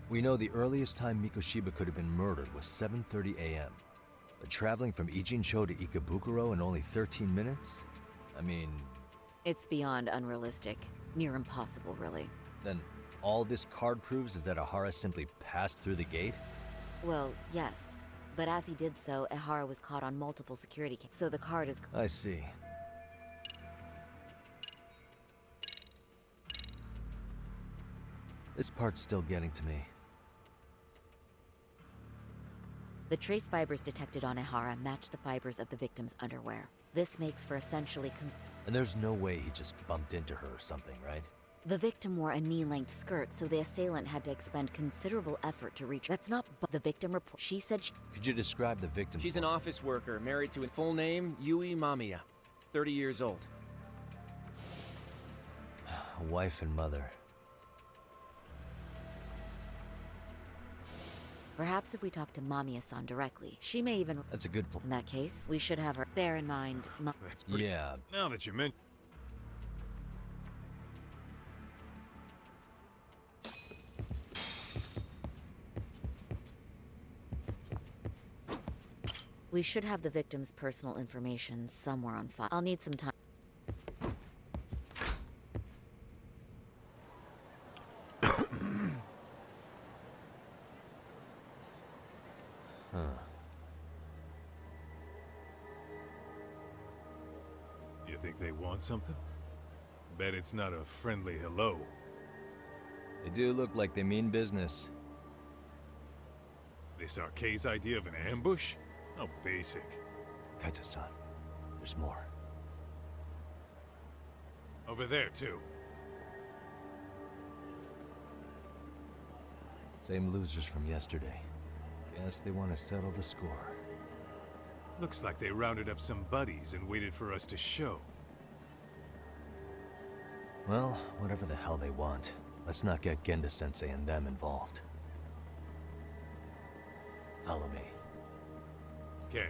We know the earliest time Mikoshiba could have been murdered was 7:30 a.m. But traveling from Ijincho to Ikebukuro in only 13 minutes? I mean... It's beyond unrealistic. Near impossible, really. Then all this card proves is that Ihara simply passed through the gate? Well, yes. But as he did so, Ihara was caught on multiple security cameras, so the card is... I see. This part's still getting to me. The trace fibers detected on Ihara match the fibers of the victim's underwear. This makes for essentially... And there's no way he just bumped into her or something, right? The victim wore a knee-length skirt, so the assailant had to expend considerable effort to reach... That's not... The victim report... She said she... Could you describe the victim? She's an office worker, married to a full name, Yui Mamiya, 30 years old. A wife and mother. Perhaps if we talk to Mamiya-san directly, she may even... That's a good plan. In that case, we should have her... Bear in mind... That's pretty... Yeah. Now that you mention... We should have the victim's personal information somewhere on file. I'll need some time. You think they want something? Bet it's not a friendly hello. They do look like they mean business. This Arcade's idea of an ambush? How basic. Kaito-san, there's more. Over there, too. Same losers from yesterday. Guess they want to settle the score. Looks like they rounded up some buddies and waited for us to show. Well, whatever the hell they want, let's not get Genda-sensei and them involved. Follow me. Okay.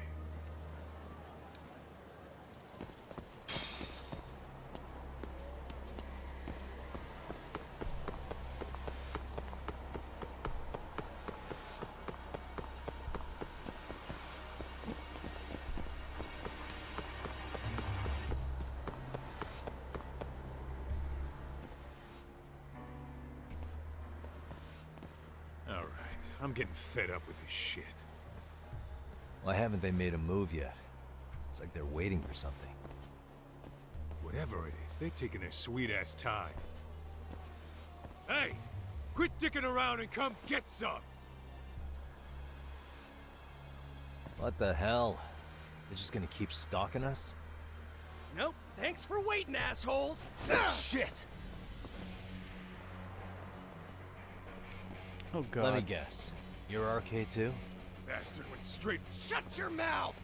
All right, I'm getting fed up with this shit. Why haven't they made a move yet? It's like they're waiting for something. Whatever it is, they're taking their sweet-ass time. Hey! Quit dicking around and come get some! What the hell? They're just gonna keep stalking us? Nope. Thanks for waiting, assholes. Shit! Oh god. Let me guess. You're RK too? Bastard went straight. Shut your mouth!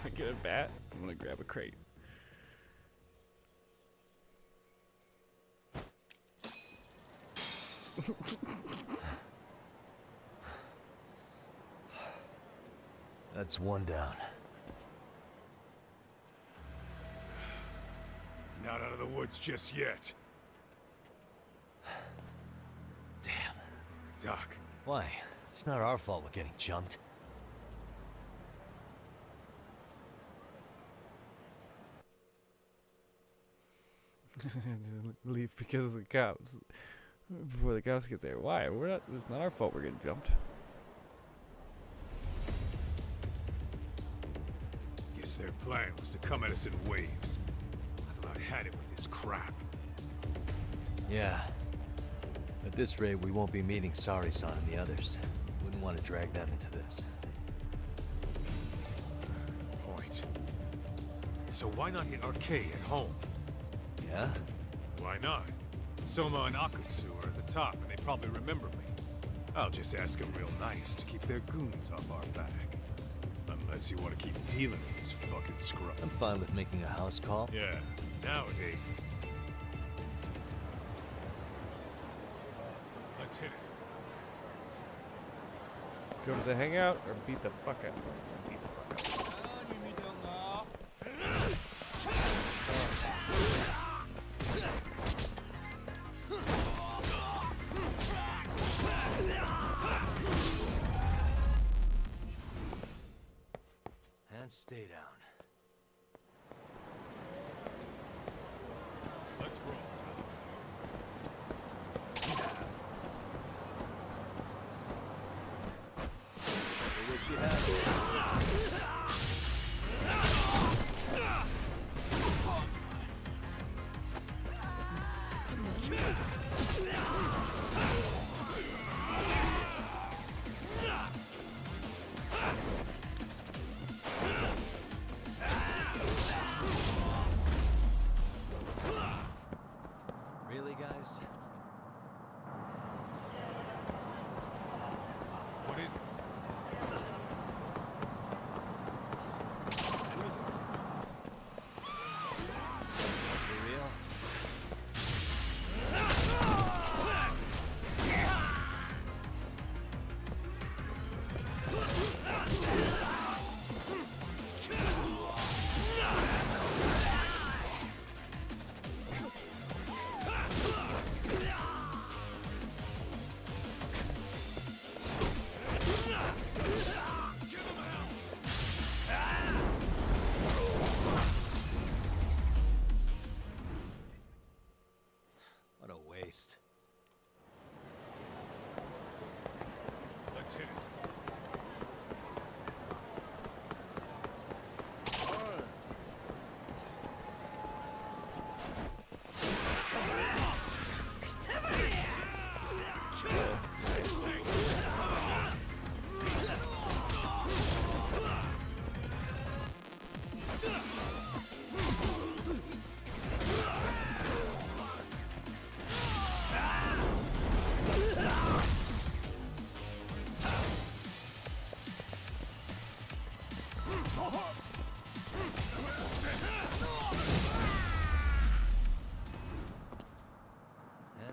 I get a bat. I'm gonna grab a crate. That's one down. Not out of the woods just yet. Damn. Doc. Why? It's not our fault we're getting jumped. Leave because of the cops. Before the cops get there. Why? We're not. It's not our fault we're getting jumped. Guess their plan was to come at us in waves. I've about had it with this crap. Yeah. At this rate, we won't be meeting Sari-san and the others. Wouldn't want to drag them into this. Point. So why not hit RK at home? Yeah? Why not? Soma and Akutsu are at the top, and they probably remember me. I'll just ask them real nice to keep their goons off our back. Unless you want to keep dealing with this fucking scrub. I'm fine with making a house call. Yeah, nowadays. Let's hit it. Go to the hangout or beat the fuck out. Beat the fuck out. And stay down. Let's roll, I wish you had it. Really, guys? What is it? For real? What a waste. Let's hit it.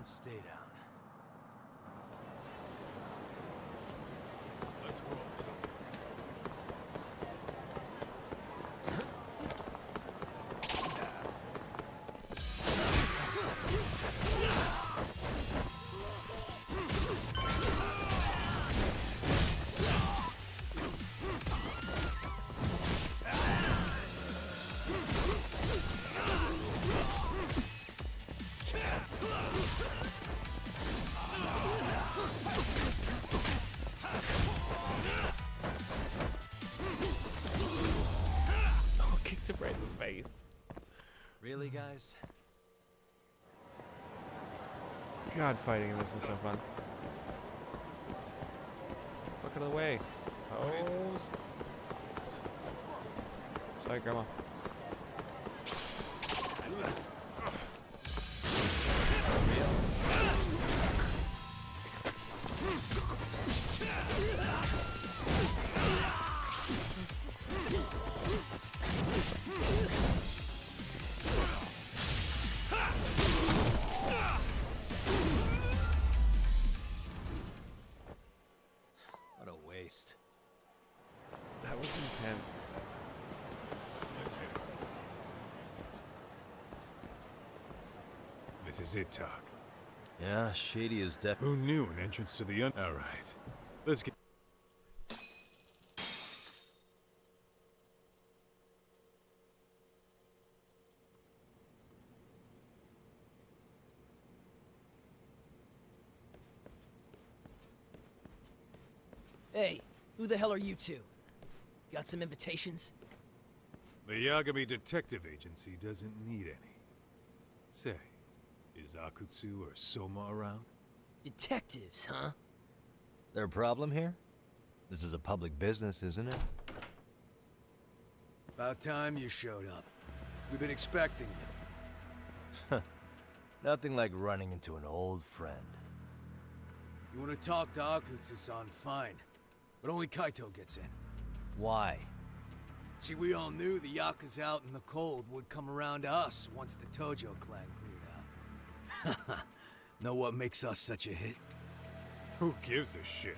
down, stay down. Let's roll. Oh, kicked him right in the face. Really, guys? God, fighting in this is so fun. Look out of the way. Oh. Sorry, Grandma. What a waste. That was intense. Let's hit it. This is it, Talk. Yeah, Shady is Who knew an entrance to the All right. Let's get... Hey, who the hell are you two? Got some invitations? The Yagami Detective Agency doesn't need any. Say, is Akutsu or Soma around? Detectives, huh? There a problem here? This is a public business, isn't it? About time you showed up. We've been expecting you. Nothing like running into an old friend. You want to talk to Akutsu-san, fine. But only Kaito gets in. Why? See, we all knew the Yakuza out in the cold would come around to us once the Tojo clan cleared out. Know what makes us such a hit? Who gives a shit?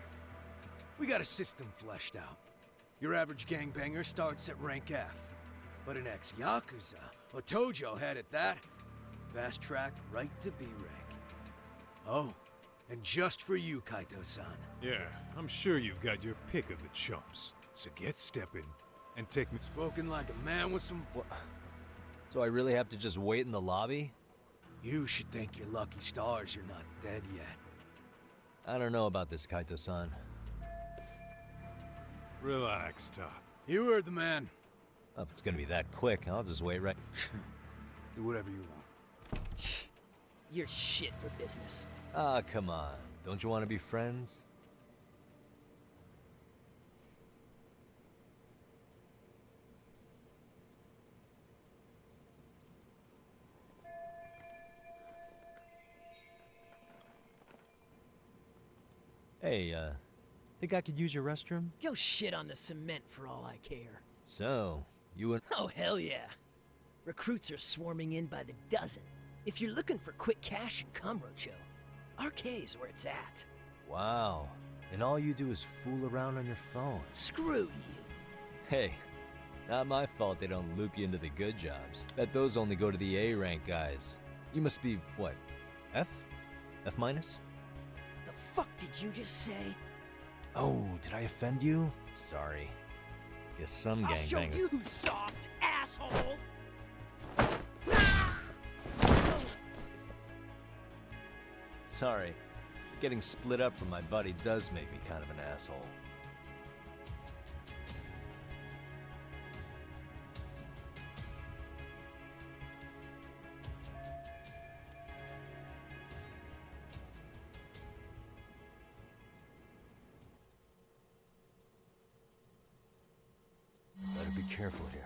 We got a system fleshed out. Your average gangbanger starts at rank F. But an ex-Yakuza, or Tojo head at that, fast track right to B rank. Oh, and just for you, Kaito-san. Yeah, I'm sure you've got your pick of the chumps. So get stepping and take me... Spoken like a man with some... What? So I really have to just wait in the lobby? You should thank your lucky stars you're not dead yet. I don't know about this, Kaito-san. Relax, Top. You heard the man. Oh, if it's gonna be that quick, I'll just wait right... Do whatever you want. You're shit for business. Ah, come on. Don't you want to be friends? Hey, think I could use your restroom? Go shit on the cement for all I care. So, you and... Oh, hell yeah. Recruits are swarming in by the dozen. If you're looking for quick cash in Kamurocho, RK's where it's at. Wow. And all you do is fool around on your phone. Screw you. Hey, not my fault they don't loop you into the good jobs. Bet those only go to the A-rank guys. You must be, what, F? F minus? The fuck did you just say? Oh, did I offend you? Sorry. Guess some I'll show gangbangers... you who's soft, asshole! Sorry. Getting split up from my buddy does make me kind of an asshole. Better be careful here.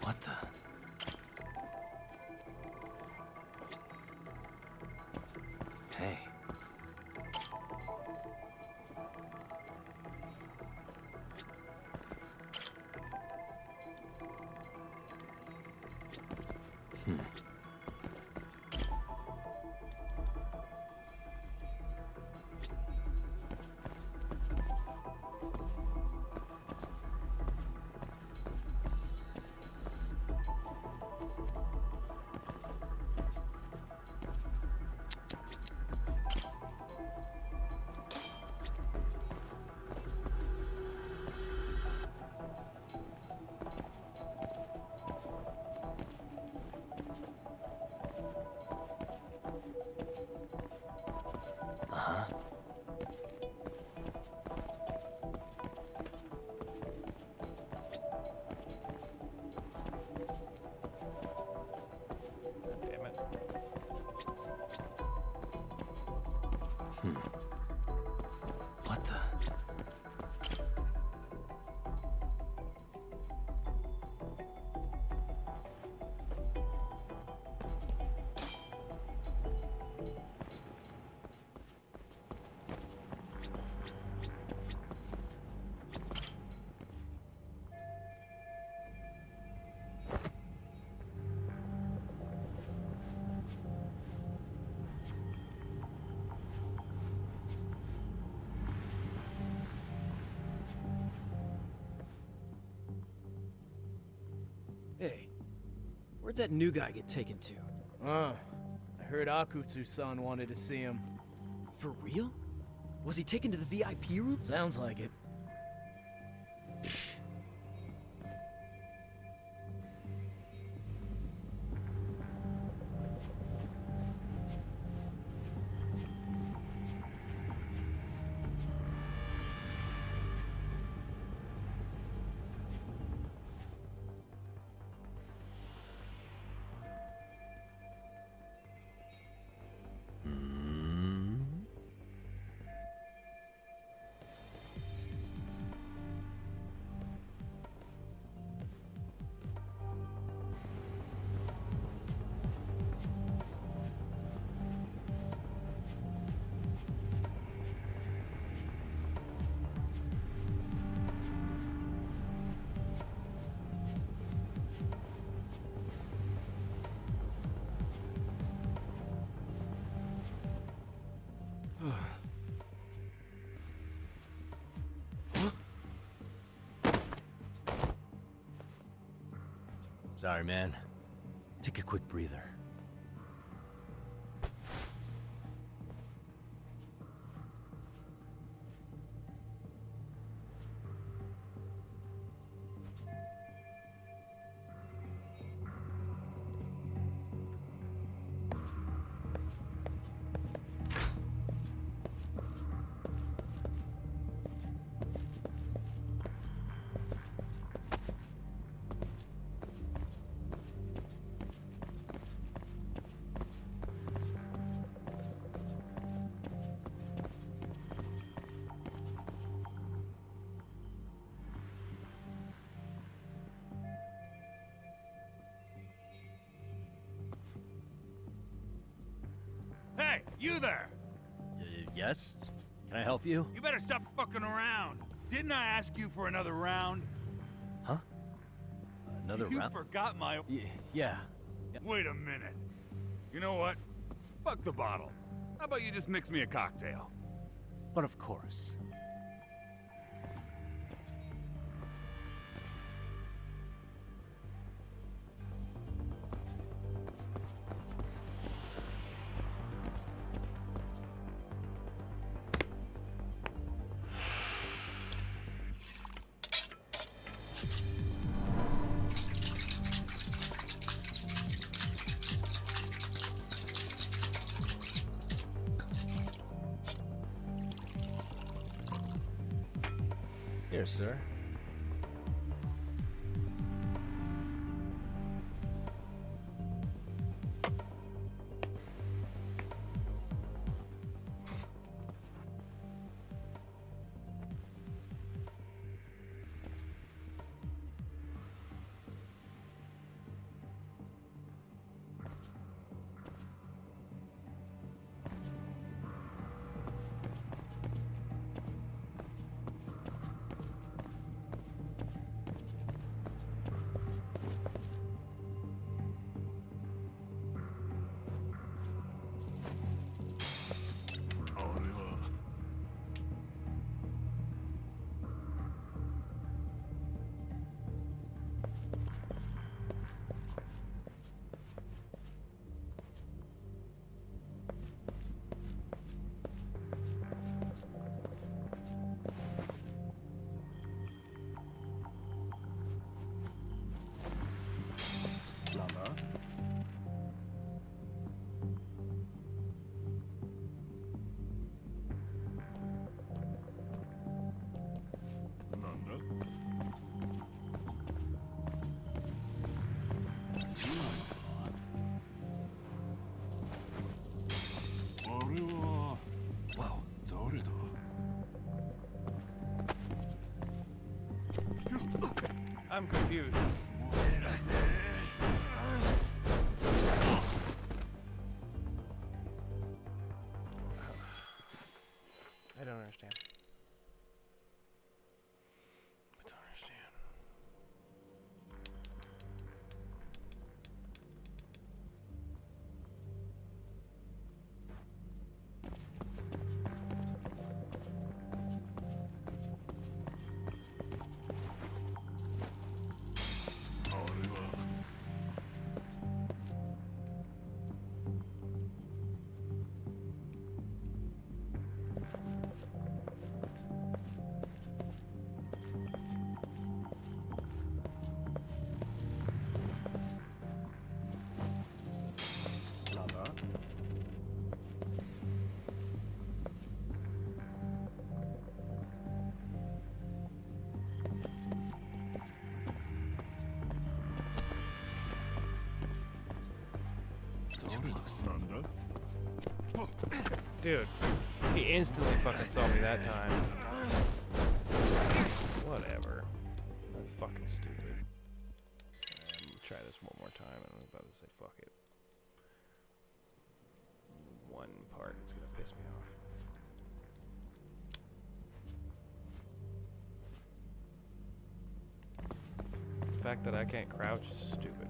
What the? Hey. Damn it. What the? Hey, where'd that new guy get taken to? I heard Akutsu-san wanted to see him. For real? Was he taken to the VIP room? Sounds like it. Sorry, man. Take a quick breather. Hey, you there! Yes? Can I help you? You better stop fucking around. Didn't I ask you for another round? Huh? Another You round? forgot my... Yeah. Wait a minute. You know what? Fuck the bottle. How about you just mix me a cocktail? But of course. Here, sir. I'm confused. I don't understand. I don't understand. Dude, he instantly fucking saw me that time. Whatever. That's fucking stupid. I'm gonna try this one more time and I'm about to say fuck it. One part is gonna piss me off. The fact that I can't crouch is stupid.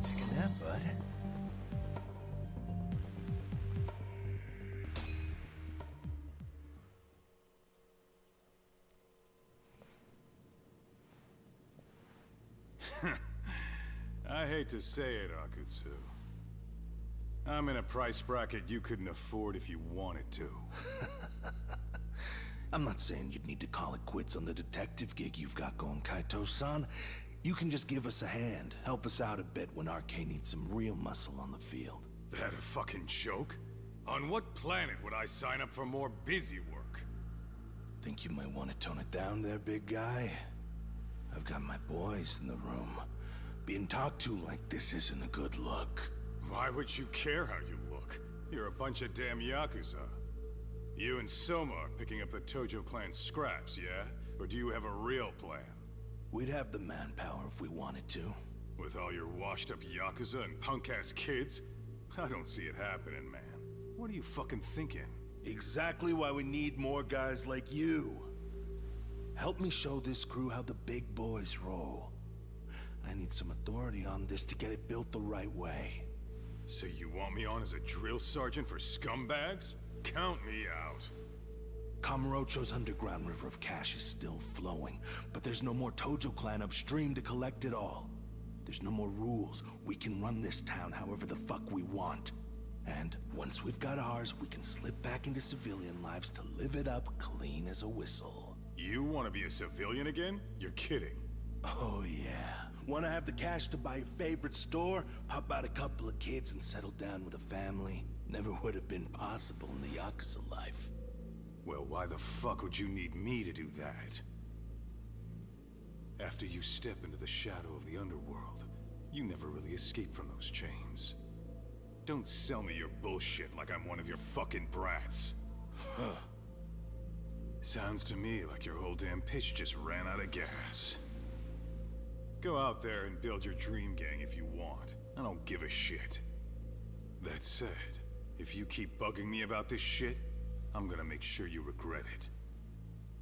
Taking that, bud. I hate to say it, Akutsu. I'm in a price bracket you couldn't afford if you wanted to. I'm not saying you'd need to call it quits on the detective gig you've got going, Kaito-san. You can just give us a hand, help us out a bit when RK needs some real muscle on the field. That a fucking joke? On what planet would I sign up for more busy work? Think you might want to tone it down there, big guy? I've got my boys in the room. Being talked to like this isn't a good look. Why would you care how you look? You're a bunch of damn Yakuza. You and Soma are picking up the Tojo clan scraps, yeah? Or do you have a real plan? We'd have the manpower if we wanted to. With all your washed-up Yakuza and punk-ass kids? I don't see it happening, man. What are you fucking thinking? Exactly why we need more guys like you. Help me show this crew how the big boys roll. I need some authority on this to get it built the right way. So you want me on as a drill sergeant for scumbags? Count me out. Kamurocho's underground river of cash is still flowing, but there's no more Tojo clan upstream to collect it all. There's no more rules. We can run this town however the fuck we want. And once we've got ours, we can slip back into civilian lives to live it up clean as a whistle. You want to be a civilian again? You're kidding. Oh yeah. Want to have the cash to buy your favorite store, pop out a couple of kids and settle down with a family? Never would have been possible in the Yakuza life. Well, why the fuck would you need me to do that? After you step into the shadow of the underworld, you never really escape from those chains. Don't sell me your bullshit like I'm one of your fucking brats. Huh. Sounds to me like your whole damn pitch just ran out of gas. Go out there and build your dream gang if you want. I don't give a shit. That said, if you keep bugging me about this shit, I'm gonna make sure you regret it.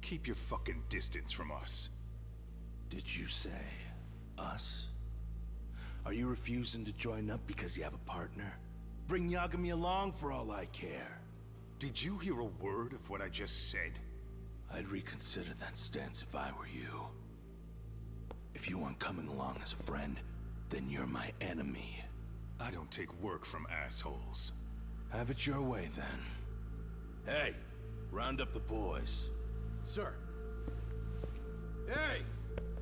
Keep your fucking distance from us. Did you say us? Are you refusing to join up because you have a partner? Bring Yagami along for all I care. Did you hear a word of what I just said? I'd reconsider that stance if I were you. If you aren't coming along as a friend, then you're my enemy. I don't take work from assholes. Have it your way, then. Hey, round up the boys. Sir. Hey!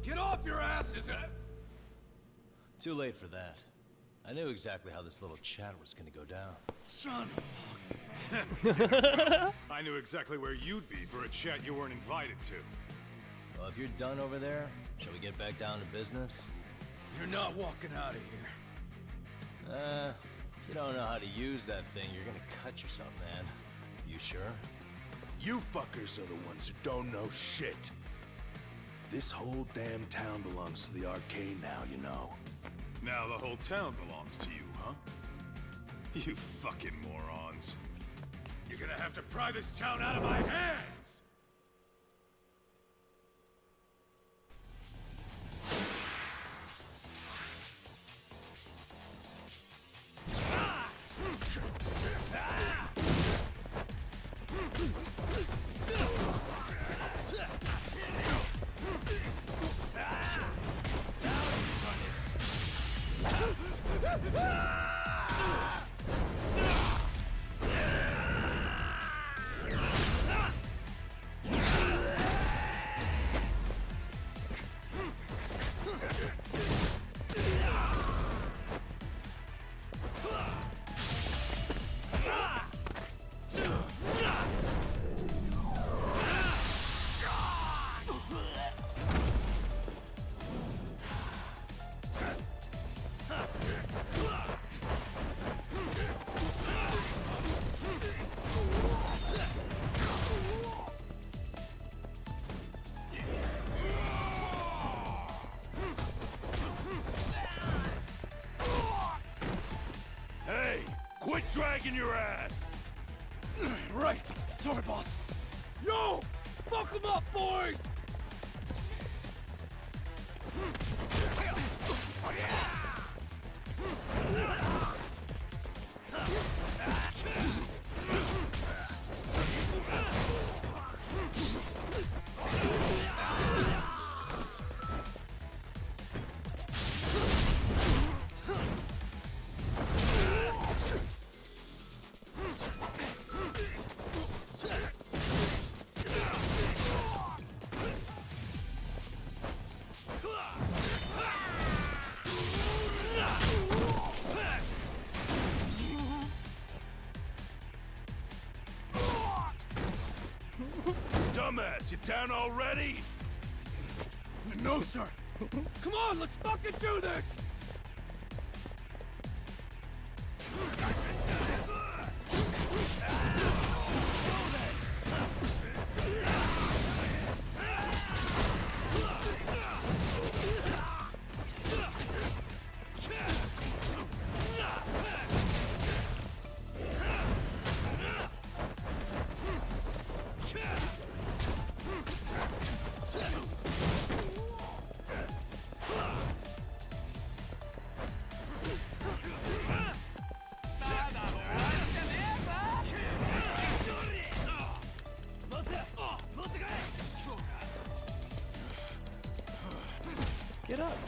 Get off your asses! Too late for that. I knew exactly how this little chat was gonna go down. Son I knew exactly where you'd be for a chat you weren't invited to. Well, if you're done over there, shall we get back down to business? You're not walking out of here. If you don't know how to use that thing, you're gonna cut yourself, man. You sure? You fuckers are the ones who don't know shit. This whole damn town belongs to the arcade now, you know. Now the whole town belongs to you, huh? You fucking morons. You're gonna have to pry this town out of my hands! Quit dragging your ass! Right! Sorry, boss! Yo! Fuck them up, boys! Dumbass, you down already? No, sir! Come on, let's fucking do this! Get up.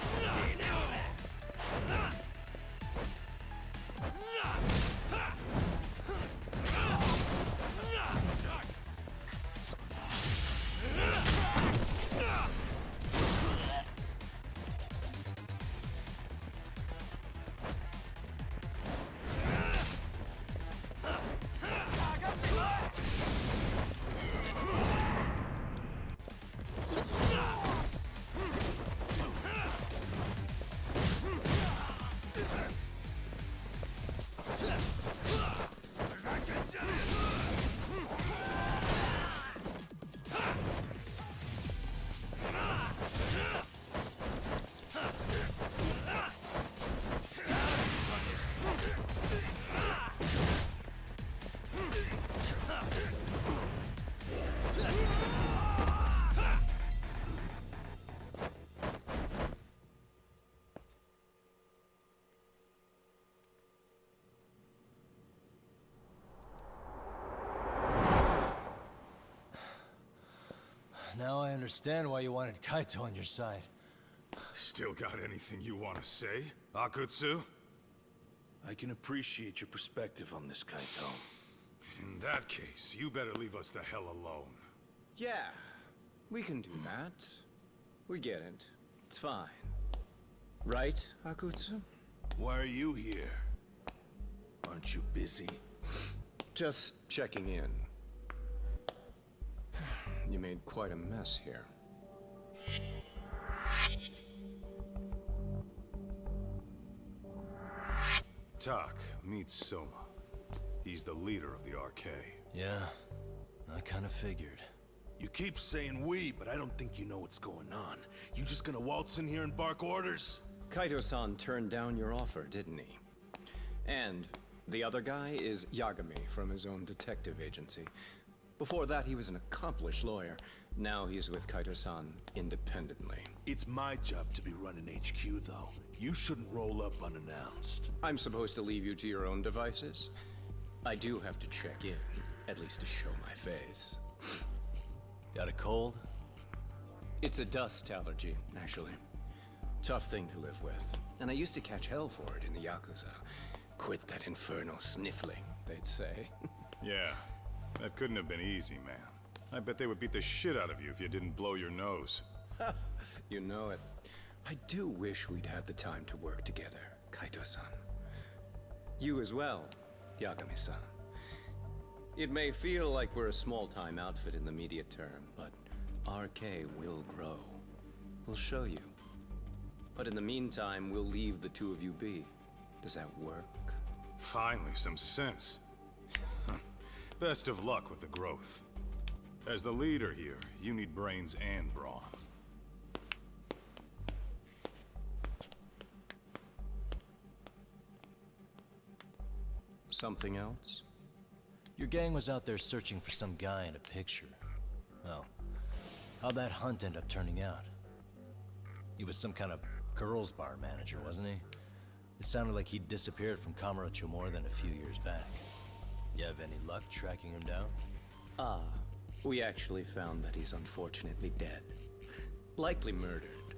understand why you wanted Kaito on your side. Still got anything you want to say, Akutsu? I can appreciate your perspective on this, Kaito. In that case, you better leave us the hell alone. Yeah, we can do that. We get it. It's fine. Right, Akutsu? Why are you here? Aren't you busy? Just checking in. You made quite a mess here. Tak, meet Soma. He's the leader of the RK. Yeah, I kind of figured. You keep saying we, but I don't think you know what's going on. You just gonna waltz in here and bark orders? Kaito-san turned down your offer, didn't he? And the other guy is Yagami from his own detective agency. Before that, he was an accomplished lawyer. Now he's with Kaito-san independently. It's my job to be running HQ, though. You shouldn't roll up unannounced. I'm supposed to leave you to your own devices? I do have to check in, at least to show my face. Got a cold? It's a dust allergy, actually. Tough thing to live with. And I used to catch hell for it in the Yakuza. Quit that infernal sniffling, they'd say. Yeah, that couldn't have been easy, man. I bet they would beat the shit out of you if you didn't blow your nose. You know it. I do wish we'd had the time to work together, Kaito-san. You as well, Yagami-san. It may feel like we're a small-time outfit in the immediate term, but RK will grow. We'll show you. But in the meantime, we'll leave the two of you be. Does that work? Finally, some sense. Best of luck with the growth. As the leader here, you need brains and brawn. Something else? Your gang was out there searching for some guy in a picture. Oh, how'd that hunt end up turning out? He was some kind of girls' bar manager, wasn't he? It sounded like he'd disappeared from Kamurocho more than a few years back. You have any luck tracking him down? Ah, we actually found that he's unfortunately dead. Likely murdered.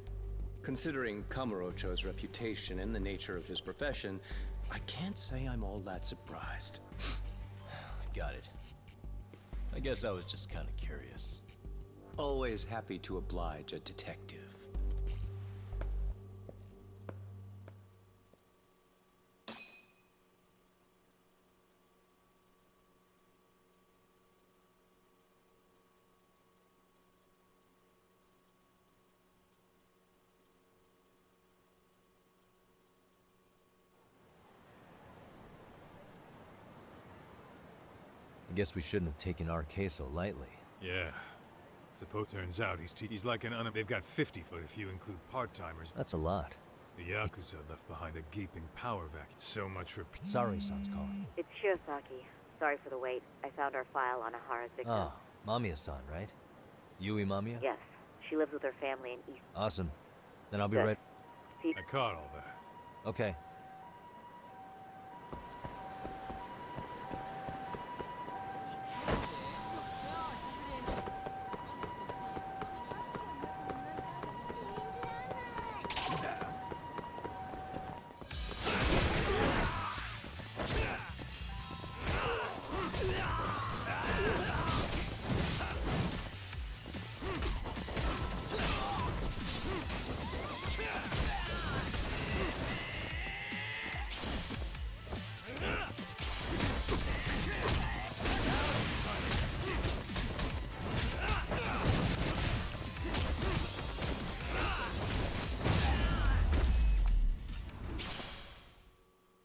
Considering Kamurocho's reputation and the nature of his profession, I can't say I'm all that surprised. Got it. I guess I was just kind of curious. Always happy to oblige a detective. I guess we shouldn't have taken RK so lightly. Yeah. Suppose turns out he's like an they've got 50 foot if you include part-timers. That's a lot. The Yakuza left behind a gaping power vacuum. So much for Sari-san's calling. It's Shiosaki. Sorry for the wait. I found our file on Ahara's victim. Oh, Mamiya-san, right? Yui Mamiya? Yes. She lives with her family in East. Awesome. Then I'll be Good. right... I caught all that. Okay.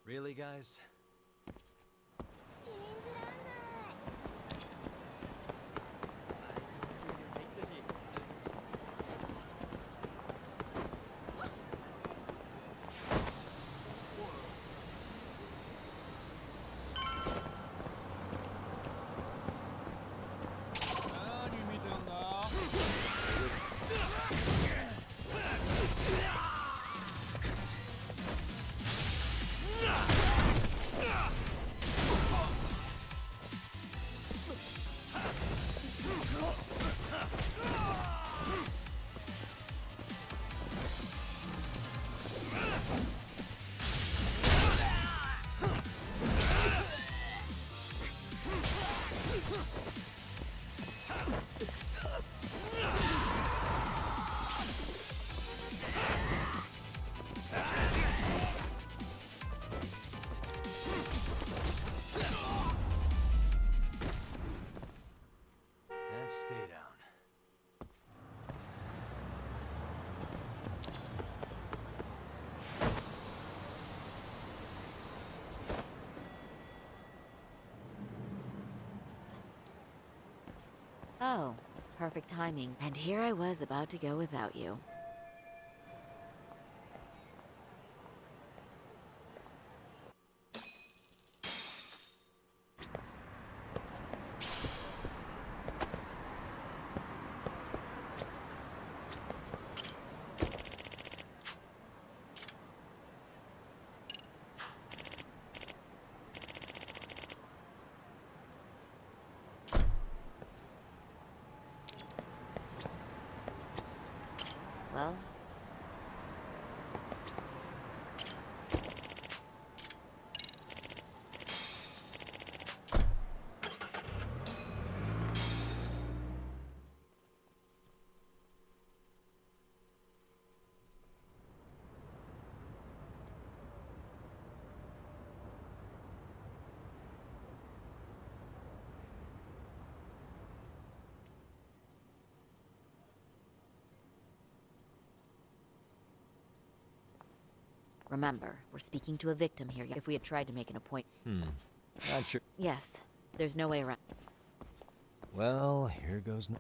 Really, guys? Oh, perfect timing. And here I was about to go without you. Well, remember, we're speaking to a victim here. If we had tried to make an appointment... Not sure. Yes, there's no way around. Well, here goes no...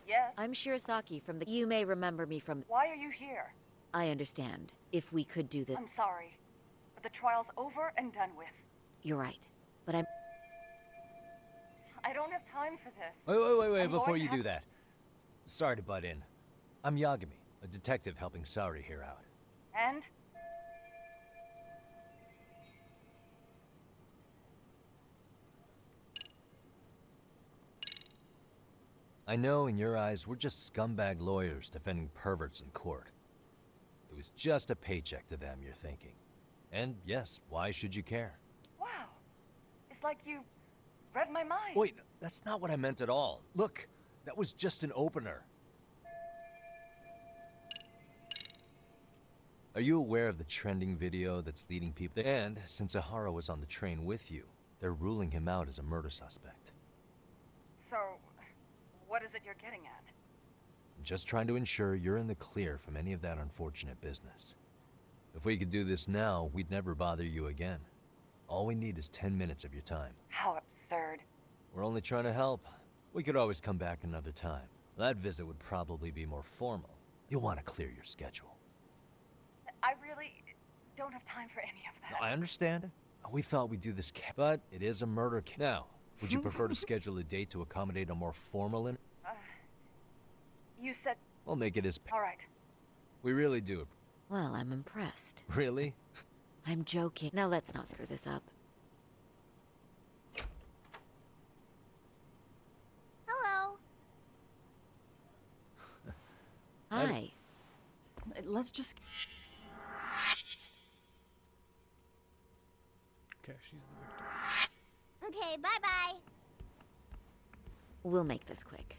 Yes? I'm Shirasaki from the... You may remember me from... Why are you here? I understand. If we could do this... I'm sorry, but the trial's over and done with. You're right, but I'm... I don't have time for this. Wait, I'm before going you to do that. Sorry to butt in. I'm Yagami, a detective helping Sari here out. And? I know in your eyes we're just scumbag lawyers defending perverts in court. It was just a paycheck to them, you're thinking. And yes, why should you care? Wow. It's like you read my mind. Wait, that's not what I meant at all. Look, that was just an opener. Are you aware of the trending video that's leading people? And since Ahara was on the train with you, they're ruling him out as a murder suspect. So, what is it you're getting at? I'm just trying to ensure you're in the clear from any of that unfortunate business. If we could do this now, we'd never bother you again. All we need is 10 minutes of your time. How absurd. We're only trying to help. We could always come back another time. That visit would probably be more formal. You'll want to clear your schedule. I really don't have time for any of that. I understand. We thought we'd do this but it is a murder case. Now, would you prefer to schedule a date to accommodate a more formal You said... We'll make it as... All right. We really do. Well, I'm impressed. Really? I'm joking. Now let's not screw this up. Hello. Hi. Let's just... Okay, she's the victim. Okay, bye-bye. We'll make this quick.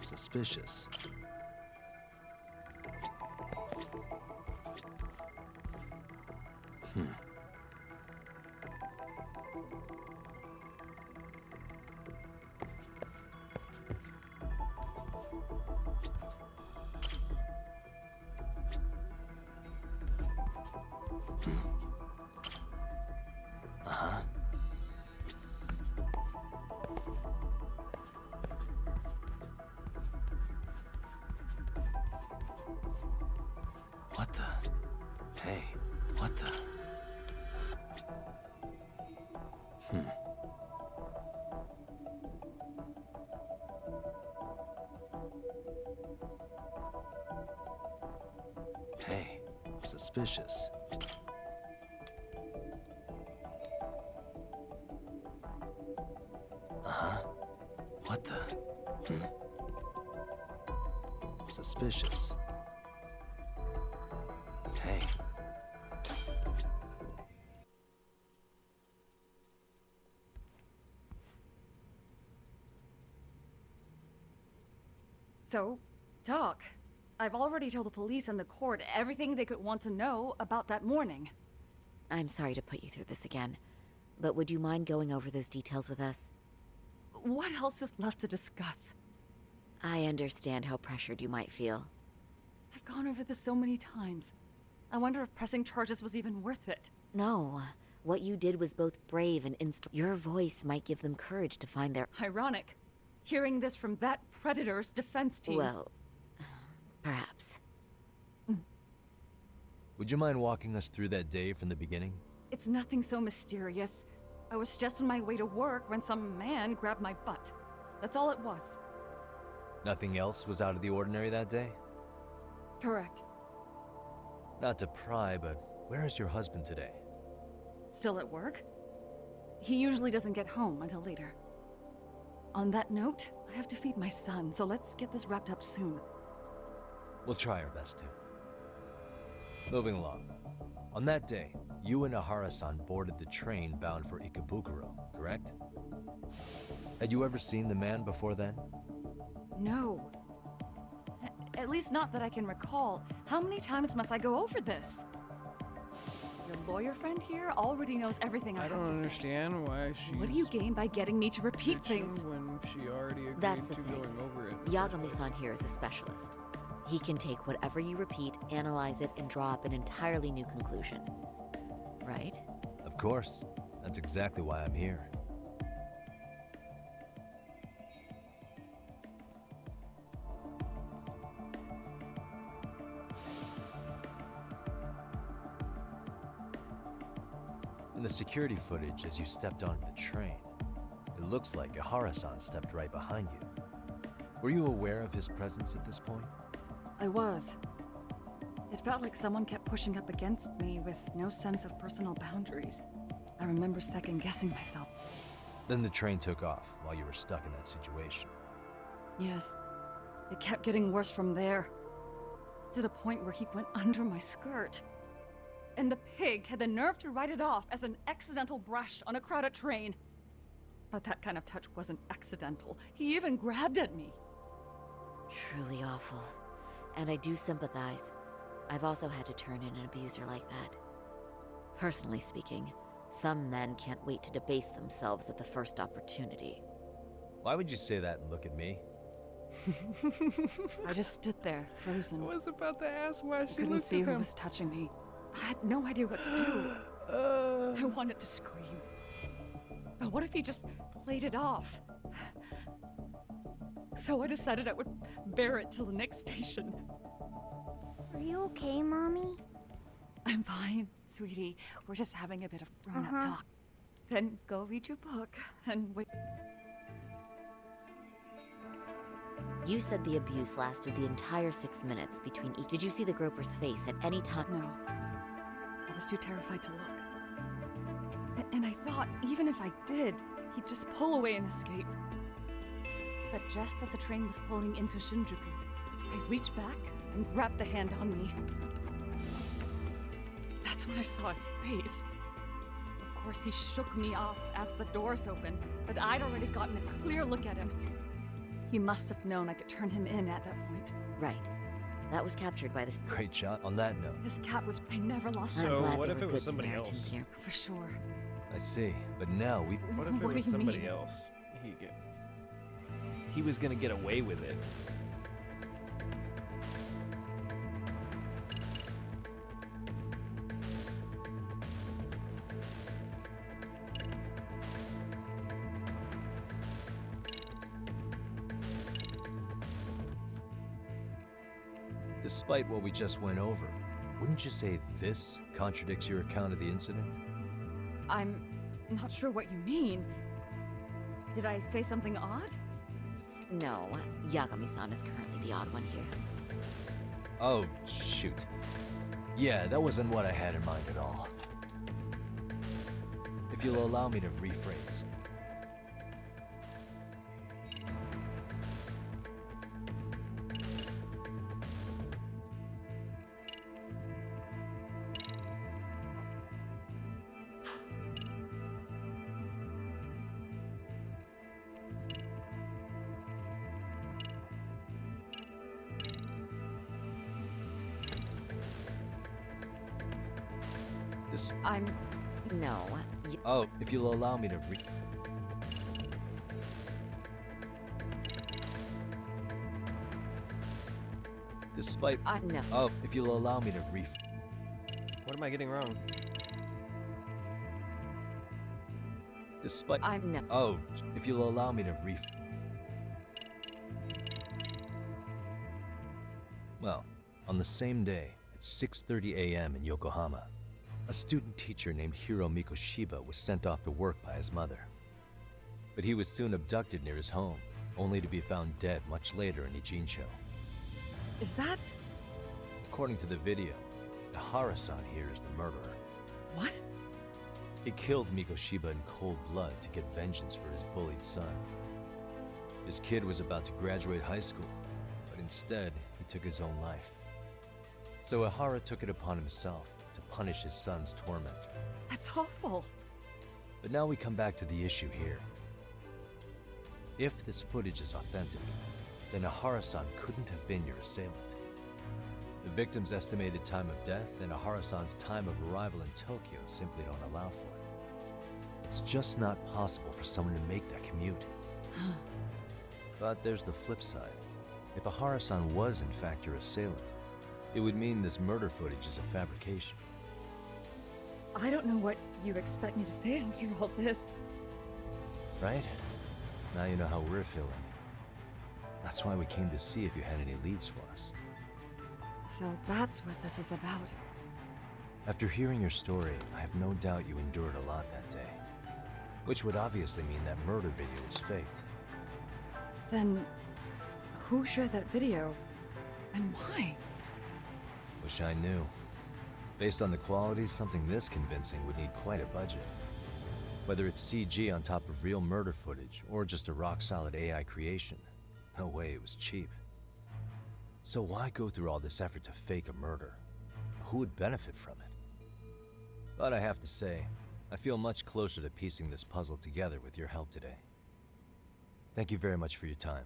Suspicious. Uh-huh. What the? Hey, what the? Hey, suspicious. Uh-huh. What the? Suspicious. Hey. So, talk. I've already told the police and the court everything they could want to know about that morning. I'm sorry to put you through this again, but would you mind going over those details with us? What else is left to discuss? I understand how pressured you might feel. I've gone over this so many times. I wonder if pressing charges was even worth it. No. What you did was both brave and Your voice might give them courage to find their... Ironic. Hearing this from that Predator's defense team. Well, perhaps. Would you mind walking us through that day from the beginning? It's nothing so mysterious. I was just on my way to work when some man grabbed my butt. That's all it was. Nothing else was out of the ordinary that day? Correct. Not to pry, but where is your husband today? Still at work? He usually doesn't get home until later. On that note, I have to feed my son, so let's get this wrapped up soon. We'll try our best to. Moving along. On that day, you and Ahara-san boarded the train bound for Ikebukuro, correct? Had you ever seen the man before then? No. At least not that I can recall. How many times must I go over this? Your lawyer friend here already knows everything I have to say. I don't understand why she's... What do you gain by getting me to repeat things? When she already agreed That's the to thing. going over it. Yagami-san here is a specialist. He can take whatever you repeat, analyze it, and draw up an entirely new conclusion. Right? Of course. That's exactly why I'm here. In the security footage as you stepped onto the train, it looks like Ahara-san stepped right behind you. Were you aware of his presence at this point? I was. It felt like someone kept pushing up against me with no sense of personal boundaries. I remember second-guessing myself. Then the train took off while you were stuck in that situation. Yes. It kept getting worse from there. To the point where he went under my skirt. And the pig had the nerve to write it off as an accidental brush on a crowded train. But that kind of touch wasn't accidental. He even grabbed at me. Truly awful. And I do sympathize. I've also had to turn in an abuser like that. Personally speaking, some men can't wait to debase themselves at the first opportunity. Why would you say that and look at me? I just stood there, frozen. I was about to ask why she couldn't looked see at who him. was touching me. I had no idea what to do. I wanted to scream. But what if he just played it off? So I decided I would bear it till the next station. Are you okay, Mommy? I'm fine, sweetie. We're just having a bit of grown-up talk. Then go read your book and wait. You said the abuse lasted the entire 6 minutes between each. Did you see the groper's face at any time? No. I was too terrified to look. And I thought, even if I did, he'd just pull away and escape. But just as the train was pulling into Shinjuku, I reached back and grabbed the hand on me. That's when I saw his face. Of course, he shook me off as the doors opened, but I'd already gotten a clear look at him. He must have known I could turn him in at that point. Right. That was captured by this. Great shot. On that note. His cat was. I never lost So him. what if it was somebody else? Here. For sure. I see. But now we... What if it What was do you somebody mean? else? He was gonna get away with it. Despite what we just went over, wouldn't you say this contradicts your account of the incident? I'm not sure what you mean. Did I say something odd? No, Yagami-san is currently the odd one here. Oh, shoot. Yeah, that wasn't what I had in mind at all. If you'll allow me to rephrase. I'm... No, Oh, if you'll allow me to Despite... No. Oh, if you'll allow me to What am I getting wrong? Despite... No. Oh, if you'll allow me to Well, on the same day, at 6:30 a.m. in Yokohama, a student teacher named Hiro Mikoshiba was sent off to work by his mother. But he was soon abducted near his home, only to be found dead much later in Ijincho. Is that... According to the video, Ihara-san here is the murderer. What? He killed Mikoshiba in cold blood to get vengeance for his bullied son. His kid was about to graduate high school, but instead, he took his own life. So Ihara took it upon himself to punish his son's tormentor. That's awful. But now we come back to the issue here. If this footage is authentic, then Ihara-san couldn't have been your assailant. The victim's estimated time of death and Ihara-san's time of arrival in Tokyo simply don't allow for it. It's just not possible for someone to make that commute. But there's the flip side. If Ihara-san was in fact your assailant, it would mean this murder footage is a fabrication. I don't know what you expect me to say after all this. Right? Now you know how we're feeling. That's why we came to see if you had any leads for us. So that's what this is about. After hearing your story, I have no doubt you endured a lot that day. Which would obviously mean that murder video was faked. Then, who shared that video? And why? Wish I knew. Based on the quality, something this convincing would need quite a budget. Whether it's CG on top of real murder footage, or just a rock-solid AI creation, no way it was cheap. So why go through all this effort to fake a murder? Who would benefit from it? But I have to say, I feel much closer to piecing this puzzle together with your help today. Thank you very much for your time.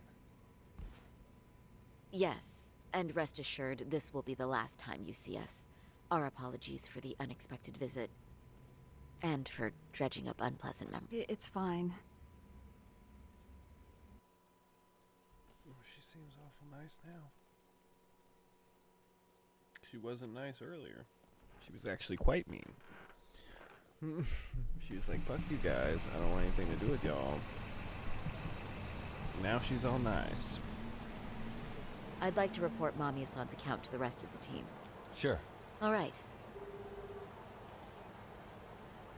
Yes, and rest assured, this will be the last time you see us. Our apologies for the unexpected visit. And for dredging up unpleasant memories. It's fine. Oh, she seems awful nice now. She wasn't nice earlier. She was actually quite mean. She was like, fuck you guys, I don't want anything to do with y'all. Now she's all nice. I'd like to report Mamiya-san's account to the rest of the team. Sure. All right.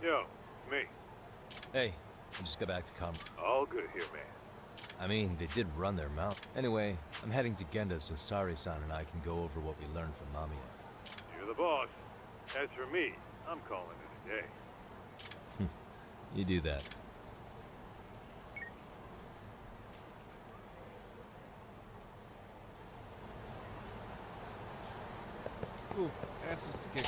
Yo, me. Hey, I just got back to come. All good here, man. I mean, they did run their mouth. Anyway, I'm heading to Genda so Sari-san and I can go over what we learned from Mamiya. You're the boss. As for me, I'm calling it a day. You do that. Ooh, asses to kick.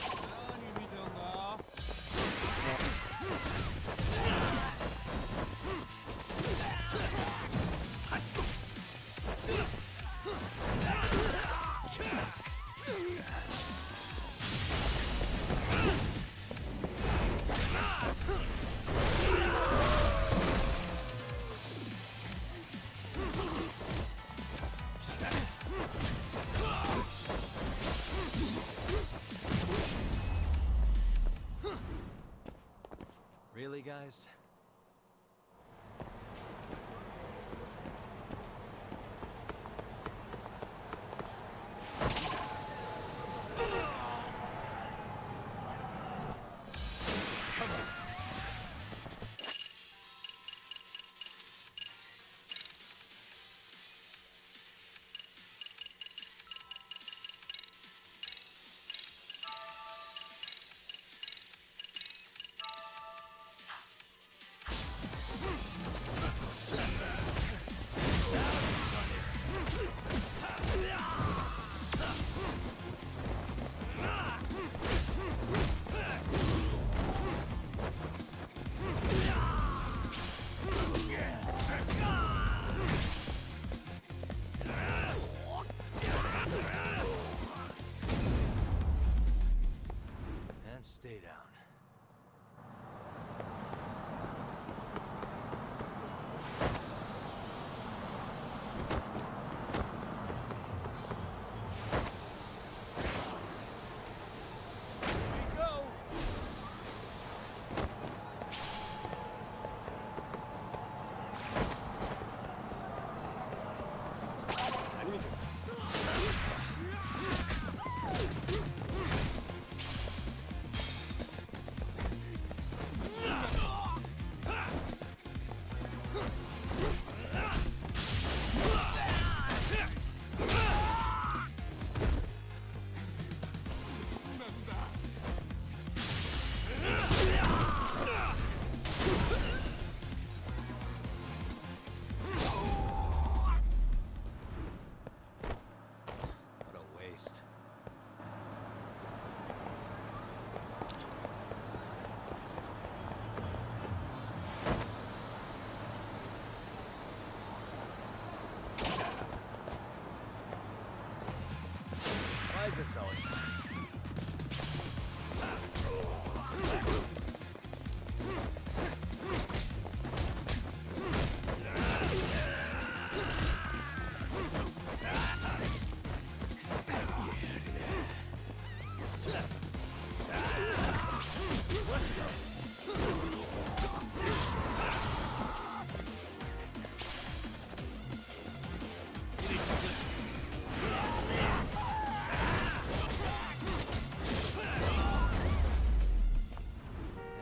Really, guys?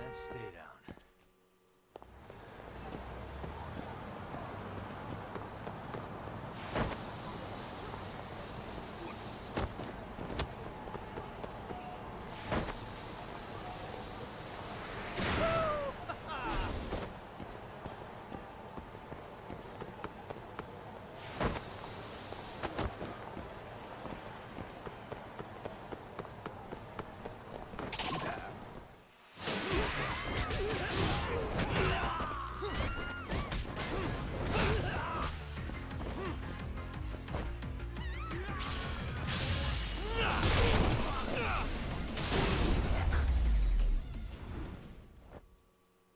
And stay down.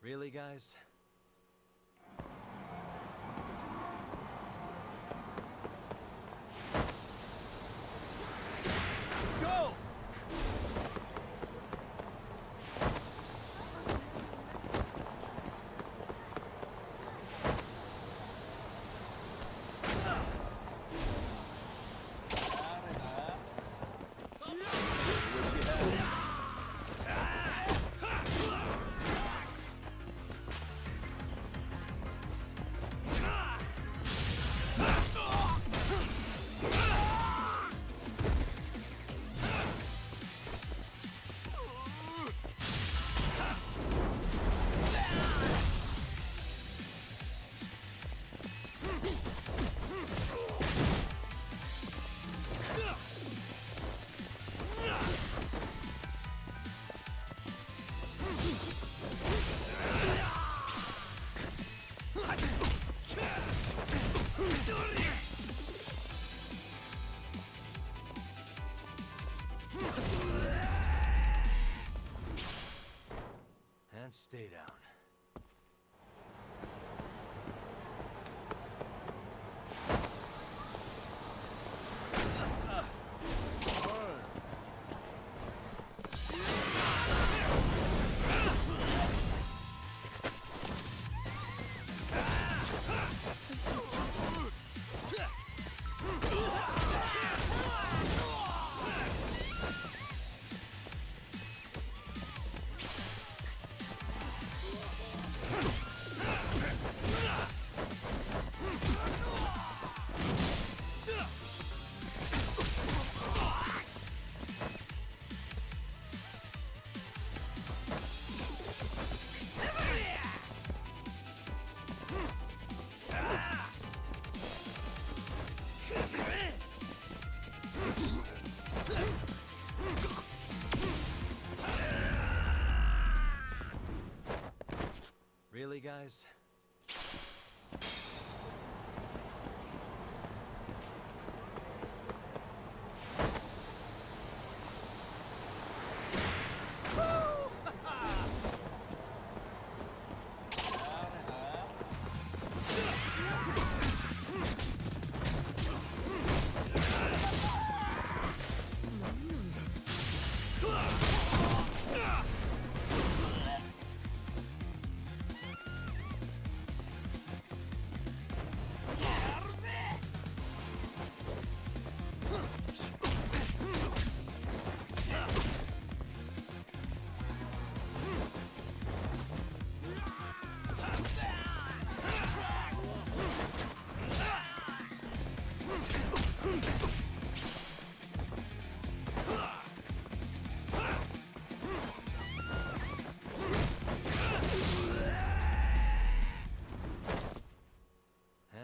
Really, guys? Let's go! And stay down. Really, guys?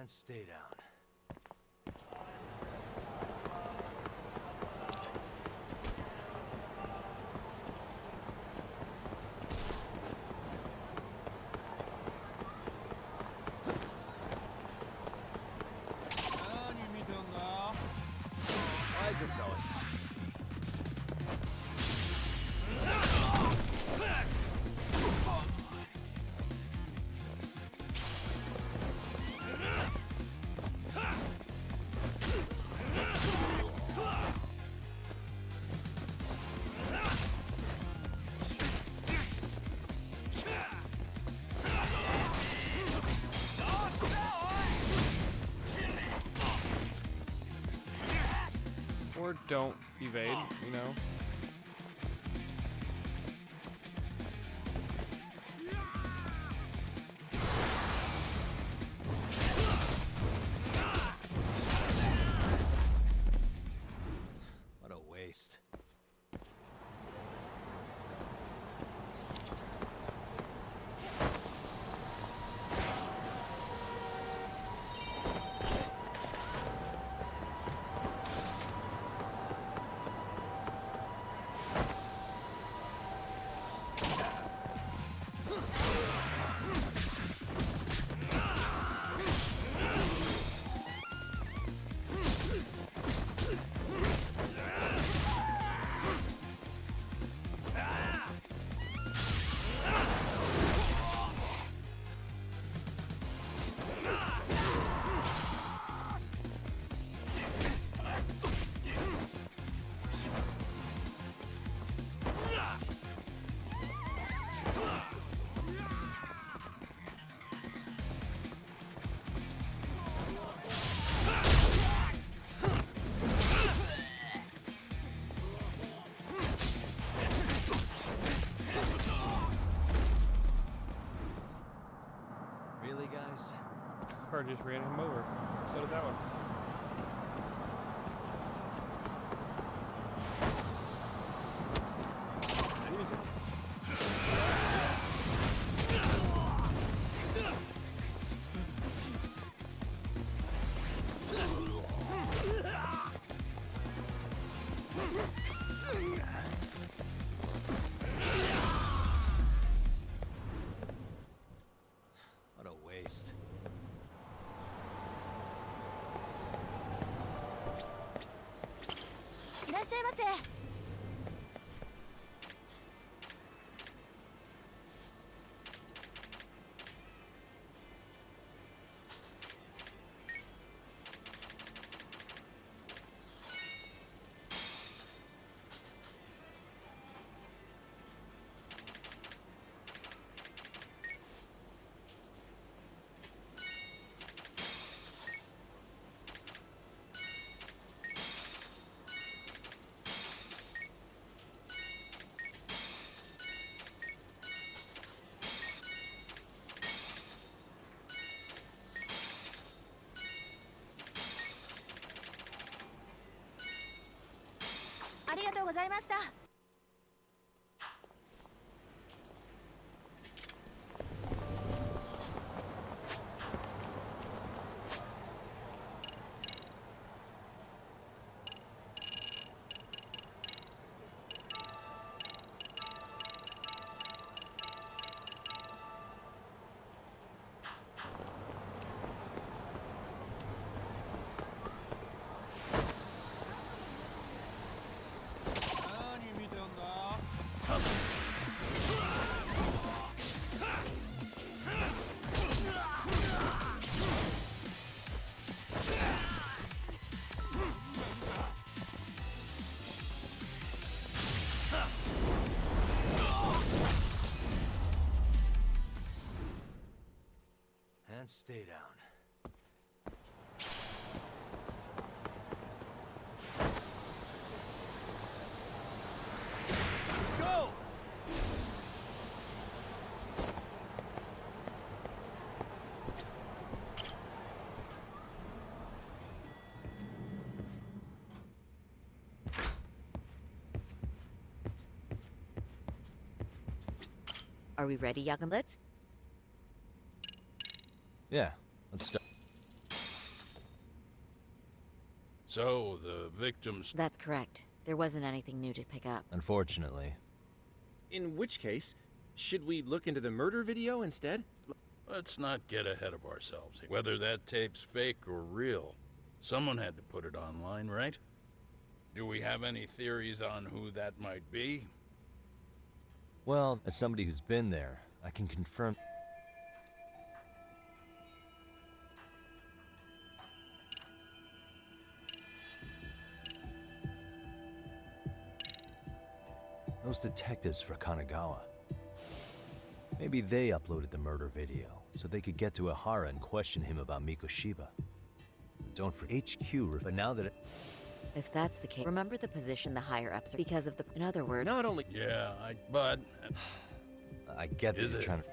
And stay down. Why is this always? Or don't evade, you know? What a waste. Really, guys? Car just ran him over. So did that one. What a waste. And stay down. Let's go! Are we ready, Yagamblitz? Yeah, let's start. So, the victims... That's correct. There wasn't anything new to pick up. Unfortunately. In which case, should we look into the murder video instead? Let's not get ahead of ourselves here. Whether that tape's fake or real, someone had to put it online, right? Do we have any theories on who that might be? Well, as somebody who's been there, I can confirm. Those detectives for Kanagawa. Maybe they uploaded the murder video, so they could get to Ihara and question him about Mikoshiba. Don't forget HQ, but now that it... If that's the case, remember the position the higher-ups are because of the... In other words... Not only... Yeah, but... I get that you're trying to...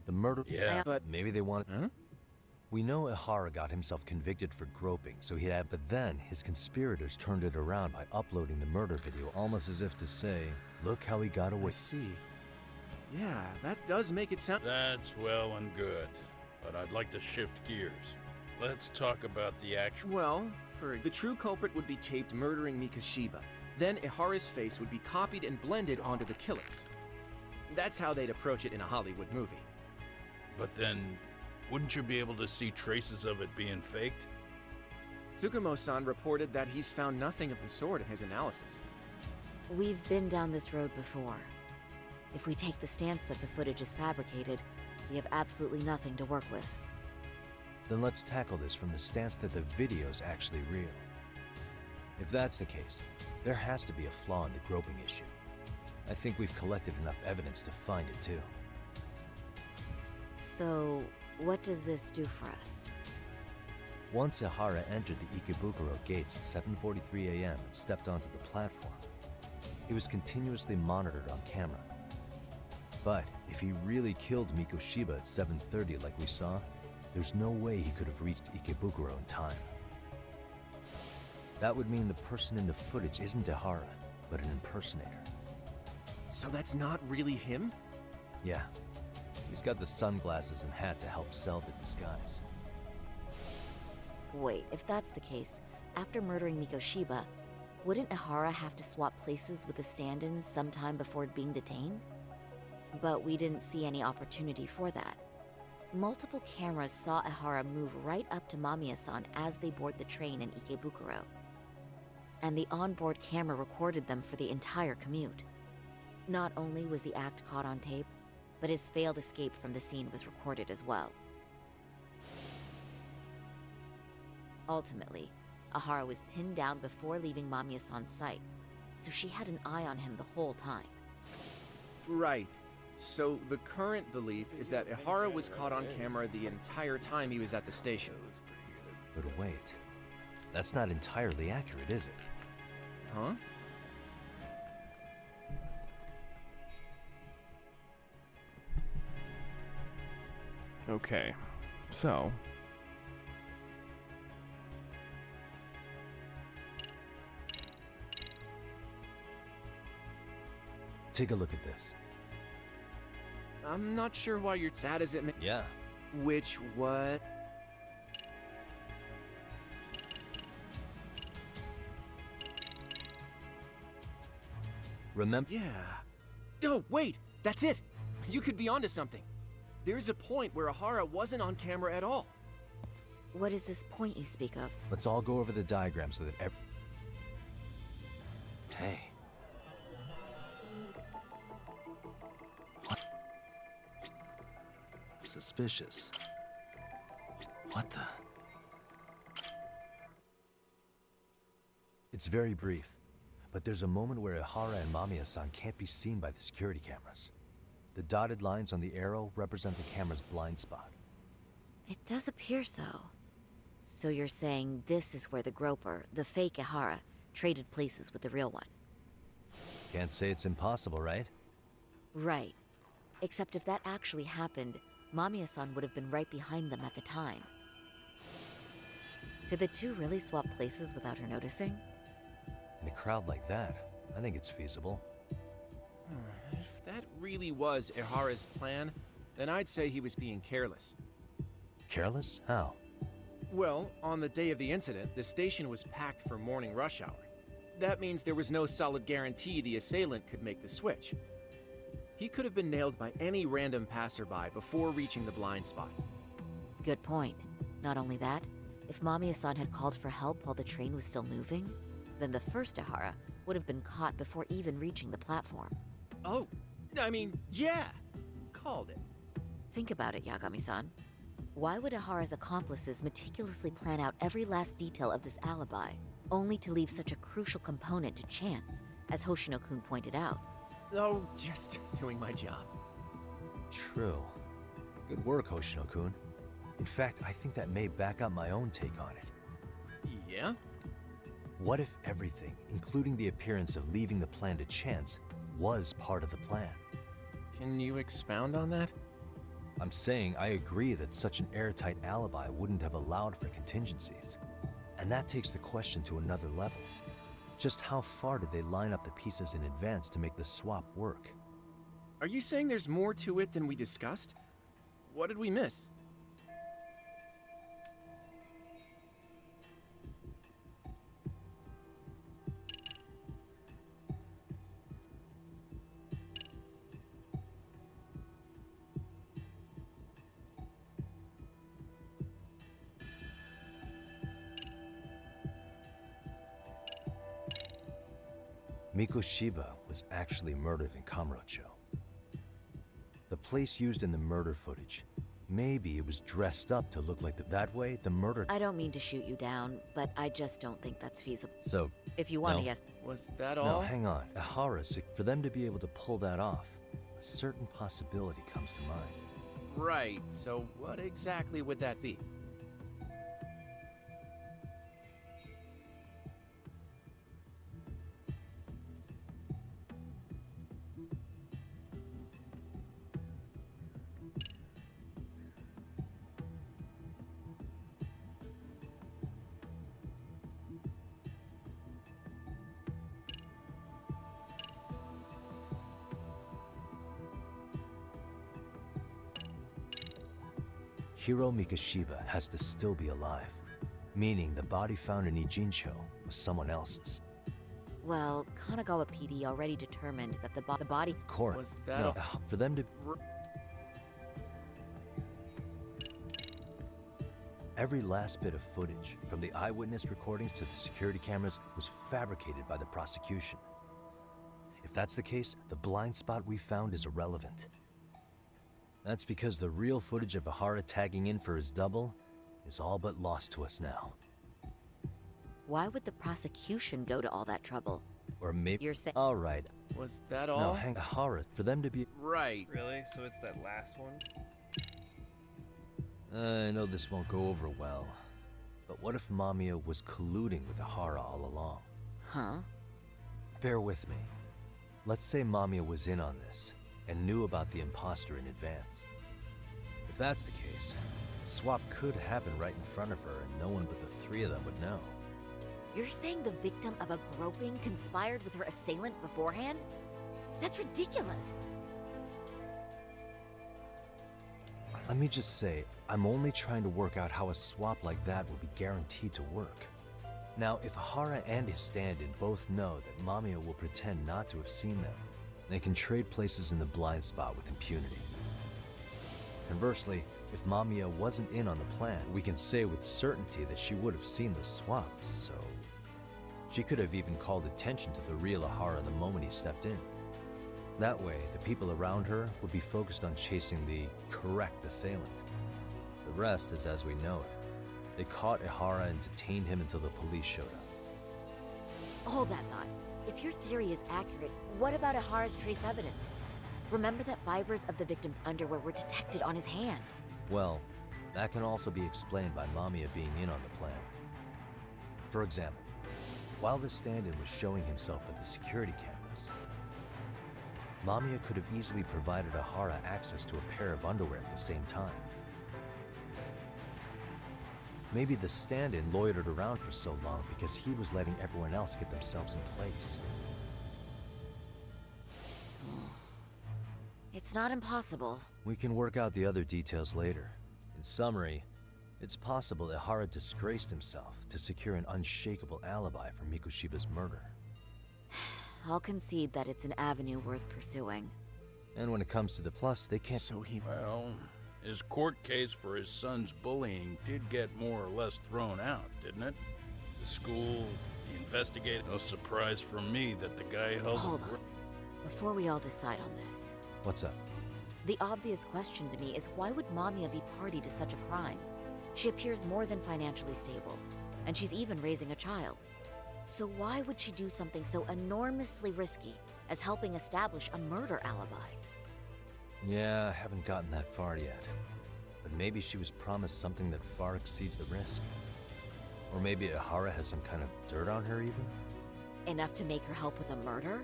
The murder... Yeah, but maybe they want... Huh? We know Ihara got himself convicted for groping, so he had... But then, his conspirators turned it around by uploading the murder video, almost as if to say, look how he got away. I see. Yeah, that does make it sound... That's well and good, but I'd like to shift gears. Let's talk about the actual... Well, the true culprit would be taped murdering Mikoshiba. Then Ihara's face would be copied and blended onto the killers. That's how they'd approach it in a Hollywood movie. But then, wouldn't you be able to see traces of it being faked? Tsukumo-san reported that he's found nothing of the sort in his analysis. We've been down this road before. If we take the stance that the footage is fabricated, we have absolutely nothing to work with. Then let's tackle this from the stance that the video's actually real. If that's the case, there has to be a flaw in the groping issue. I think we've collected enough evidence to find it too. So, what does this do for us? Once Ihara entered the Ikebukuro gates at 7:43 a.m. and stepped onto the platform, he was continuously monitored on camera. But if he really killed Mikoshiba at 7:30 like we saw, there's no way he could have reached Ikebukuro in time. That would mean the person in the footage isn't Ihara, but an impersonator. So that's not really him? Yeah. He's got the sunglasses and hat to help sell the disguise. Wait, if that's the case, after murdering Mikoshiba, wouldn't Ihara have to swap places with the stand-in sometime before being detained? But we didn't see any opportunity for that. Multiple cameras saw Ihara move right up to Mamiya-san as they board the train in Ikebukuro. And the onboard camera recorded them for the entire commute. Not only was the act caught on tape, but his failed escape from the scene was recorded as well. Ultimately, Ihara was pinned down before leaving Mamiya-san's sight, so she had an eye on him the whole time. Right. So the current belief is that Ihara was caught on camera the entire time he was at the station. But wait, that's not entirely accurate, is it? Huh? Okay, so... Take a look at this. I'm not sure why you're sad as it may... Yeah. Which, what? Remember? Yeah. Oh, wait! That's it! You could be onto something. There's a point where Ihara wasn't on camera at all. What is this point you speak of? Let's all go over the diagram so that Hey. Suspicious. What the? It's very brief, but there's a moment where Ihara and Mamiya-san can't be seen by the security cameras. The dotted lines on the arrow represent the camera's blind spot. It does appear so. So you're saying this is where the groper, the fake Ihara, traded places with the real one? Can't say it's impossible, right? Right. Except if that actually happened, Mamiya-san would have been right behind them at the time. Could the two really swap places without her noticing? In a crowd like that, I think it's feasible. If that really was Ihara's plan, then I'd say he was being careless. Careless? How? Well, on the day of the incident, the station was packed for morning rush hour. that means there was no solid guarantee the assailant could make the switch. He could have been nailed by any random passerby before reaching the blind spot. Good point. Not only that, if Mamiya-san had called for help while the train was still moving, then the first Ihara would have been caught before even reaching the platform. Oh, I mean, yeah! Called it. Think about it, Yagami-san. Why would Ihara's accomplices meticulously plan out every last detail of this alibi, only to leave such a crucial component to chance, as Hoshino-kun pointed out? Oh, just doing my job. True. Good work, Hoshino-kun. In fact, I think that may back up my own take on it. Yeah? What if everything, including the appearance of leaving the plan to chance, was part of the plan? Can you expound on that? I'm saying I agree that such an airtight alibi wouldn't have allowed for contingencies. And that takes the question to another level. Just how far did they line up the pieces in advance to make the swap work? Are you saying there's more to it than we discussed? What did we miss? Mikoshiba was actually murdered in Kamurocho. The place used in the murder footage, maybe it was dressed up to look like that way the murder— I don't mean to shoot you down, but I just don't think that's feasible. So, if you want to, no. yes. Was that all? No, hang on. Ihara, for them to be able to pull that off, a certain possibility comes to mind. Right, so what exactly would that be? Hiro Mikoshiba has to still be alive, meaning the body found in Ijincho was someone else's. Well, Kanagawa PD already determined that the body— Of course. Was that no, for them to— Every last bit of footage, from the eyewitness recordings to the security cameras, was fabricated by the prosecution. If that's the case, the blind spot we found is irrelevant. That's because the real footage of Ihara tagging in for his double is all but lost to us now. Why would the prosecution go to all that trouble? Or maybe— You're saying— All right. Was that all? No, hang Ihara, for them to be— Right. Really? So it's that last one? I know this won't go over well, but what if Mamiya was colluding with Ihara all along? Huh? Bear with me. Let's say Mamiya was in on this, and knew about the imposter in advance. If that's the case, the swap could happen right in front of her and no one but the three of them would know. You're saying the victim of a groping conspired with her assailant beforehand? That's ridiculous. Let me just say, I'm only trying to work out how a swap like that would be guaranteed to work. Now, if Ihara and his stand-in both know that Mamiya will pretend not to have seen them, they can trade places in the blind spot with impunity. Conversely, if Mamiya wasn't in on the plan, we can say with certainty that she would have seen the swaps, so she could have even called attention to the real Ihara the moment he stepped in. That way, the people around her would be focused on chasing the correct assailant. The rest is as we know it. They caught Ihara and detained him until the police showed up. Hold that thought. If your theory is accurate, what about Ihara's trace evidence? Remember that fibers of the victim's underwear were detected on his hand. Well, that can also be explained by Mamiya being in on the plan. For example, while the stand-in was showing himself at the security cameras, Mamiya could have easily provided Ihara access to a pair of underwear at the same time. Maybe the stand-in loitered around for so long because he was letting everyone else get themselves in place. It's not impossible. We can work out the other details later. In summary, it's possible Ihara disgraced himself to secure an unshakable alibi for Mikoshiba's murder. I'll concede that it's an avenue worth pursuing. And when it comes to the plus, they can't... Well, his court case for his son's bullying did get more or less thrown out, didn't it? The school, the investigator. No surprise for me that the guy held... Hold on. Before we all decide on this. What's up? The obvious question to me is why would Mamiya be party to such a crime? She appears more than financially stable, and she's even raising a child. So why would she do something so enormously risky as helping establish a murder alibi? Yeah, I haven't gotten that far yet. But maybe she was promised something that far exceeds the risk. Or maybe Ihara has some kind of dirt on her even? Enough to make her help with a murder?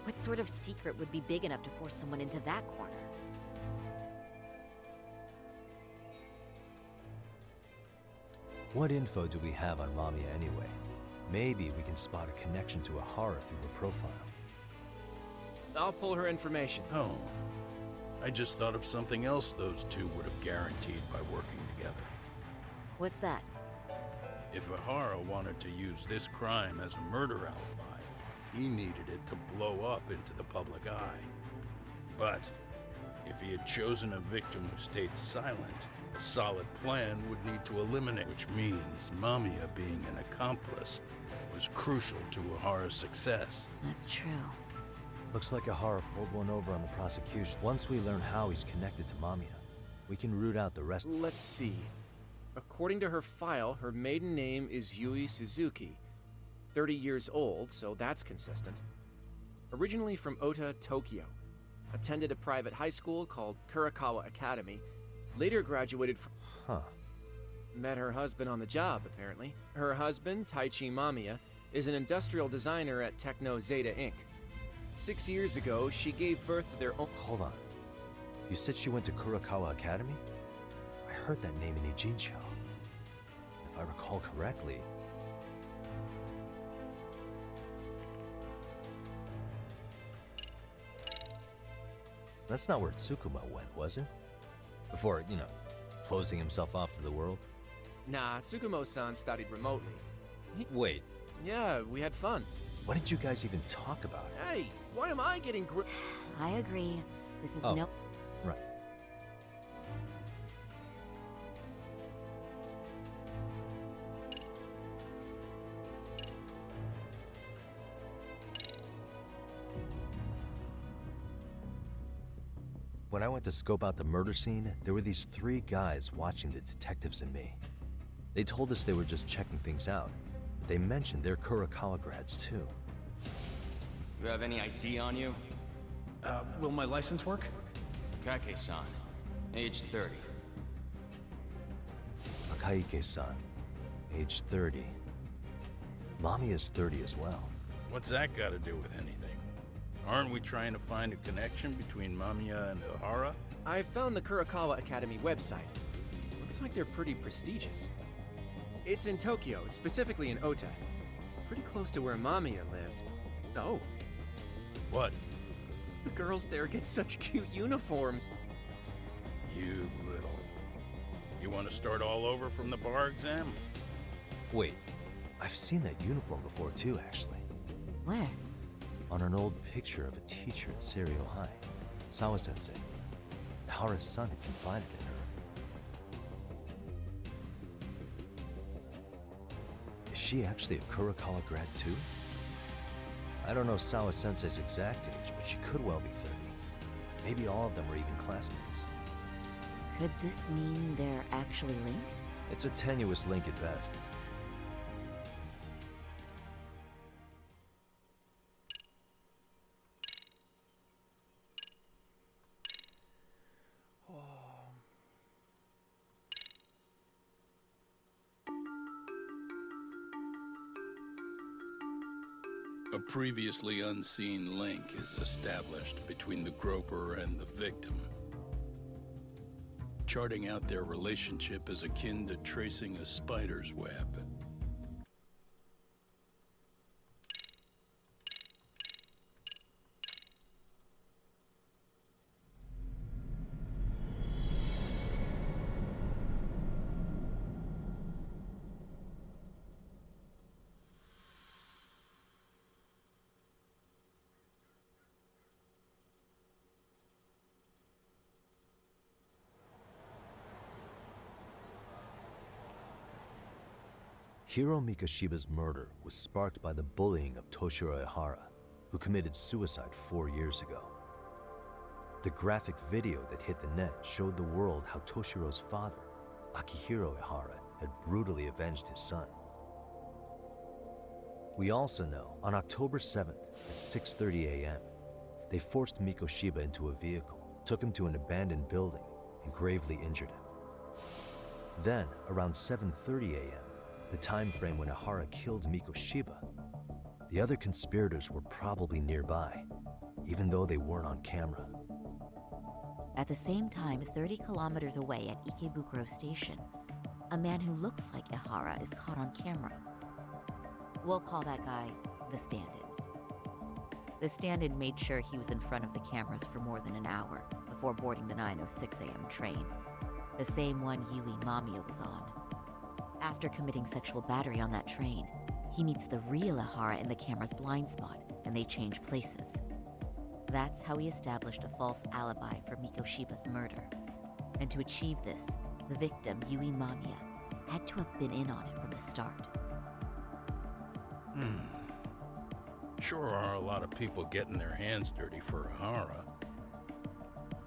What sort of secret would be big enough to force someone into that corner? What info do we have on Mamiya anyway? Maybe we can spot a connection to Ihara through her profile. I'll pull her information. Oh. I just thought of something else those two would have guaranteed by working together. What's that? If Ihara wanted to use this crime as a murder alibi, he needed it to blow up into the public eye. But if he had chosen a victim who stayed silent, a solid plan would need to eliminate, which means Mamiya being an accomplice was crucial to Ihara's success. That's true. Looks like Ihara pulled one over on the prosecution. Once we learn how he's connected to Mamiya, we can root out the rest. Let's see. According to her file, her maiden name is Yui Suzuki. 30 years old, so that's consistent. Originally from Ota, Tokyo. Attended a private high school called Kurakawa Academy. Later graduated from... Huh. Met her husband on the job, apparently. Her husband, Taichi Mamiya, is an industrial designer at Techno Zeta Inc. 6 years ago, she gave birth to their own... Hold on. You said she went to Kurakawa Academy? I heard that name in Ijincho. If I recall correctly... That's not where Tsukuma went, was it? Before, you know, closing himself off to the world? Nah, Tsukumo-san studied remotely. Wait. Yeah, we had fun. What did you guys even talk about? Hey, why am I getting I agree. This is Oh, no... right. When I went to scope out the murder scene, there were these 3 guys watching the detectives and me. They told us they were just checking things out, but they mentioned they're Kurakawa grads too. You have any ID on you? Will my license work? Kake-san, age 30. Akaike-san, age 30. Mommy is 30 as well. What's that got to do with anything? Aren't we trying to find a connection between Mamiya and Ihara? I found the Kurakawa Academy website. Looks like they're pretty prestigious. It's in Tokyo, specifically in Ota. Pretty close to where Mamiya lived. Oh. What? The girls there get such cute uniforms. You little... You want to start all over from the bar exam? Wait, I've seen that uniform before too, actually. Where? On an old picture of a teacher at Serio High. Sawa-sensei. Ihara's son had confided in her. Is she actually a Kurakawa grad too? I don't know Sawa-sensei's exact age, but she could well be 30. Maybe all of them were even classmates. Could this mean they're actually linked? It's a tenuous link at best. A previously unseen link is established between the groper and the victim. Charting out their relationship is akin to tracing a spider's web. Hiro Mikoshiba's murder was sparked by the bullying of Toshiro Ihara, who committed suicide 4 years ago. The graphic video that hit the net showed the world how Toshiro's father, Akihiro Ihara, had brutally avenged his son. We also know on October 7th at 6:30 a.m., they forced Mikoshiba into a vehicle, took him to an abandoned building, and gravely injured him. Then, around 7:30 a.m., the time frame when Ihara killed Mikoshiba, the other conspirators were probably nearby, even though they weren't on camera. At the same time, 30 kilometers away at Ikebukuro Station, a man who looks like Ihara is caught on camera. We'll call that guy the stand-in. The stand-in made sure he was in front of the cameras for more than an hour before boarding the 9:06 a.m. train, the same one Yui Mamiya was on. After committing sexual battery on that train, he meets the real Ihara in the camera's blind spot, and they change places. That's how he established a false alibi for Mikoshiba's murder. And to achieve this, the victim, Yui Mamiya, had to have been in on it from the start. Sure are a lot of people getting their hands dirty for Ihara.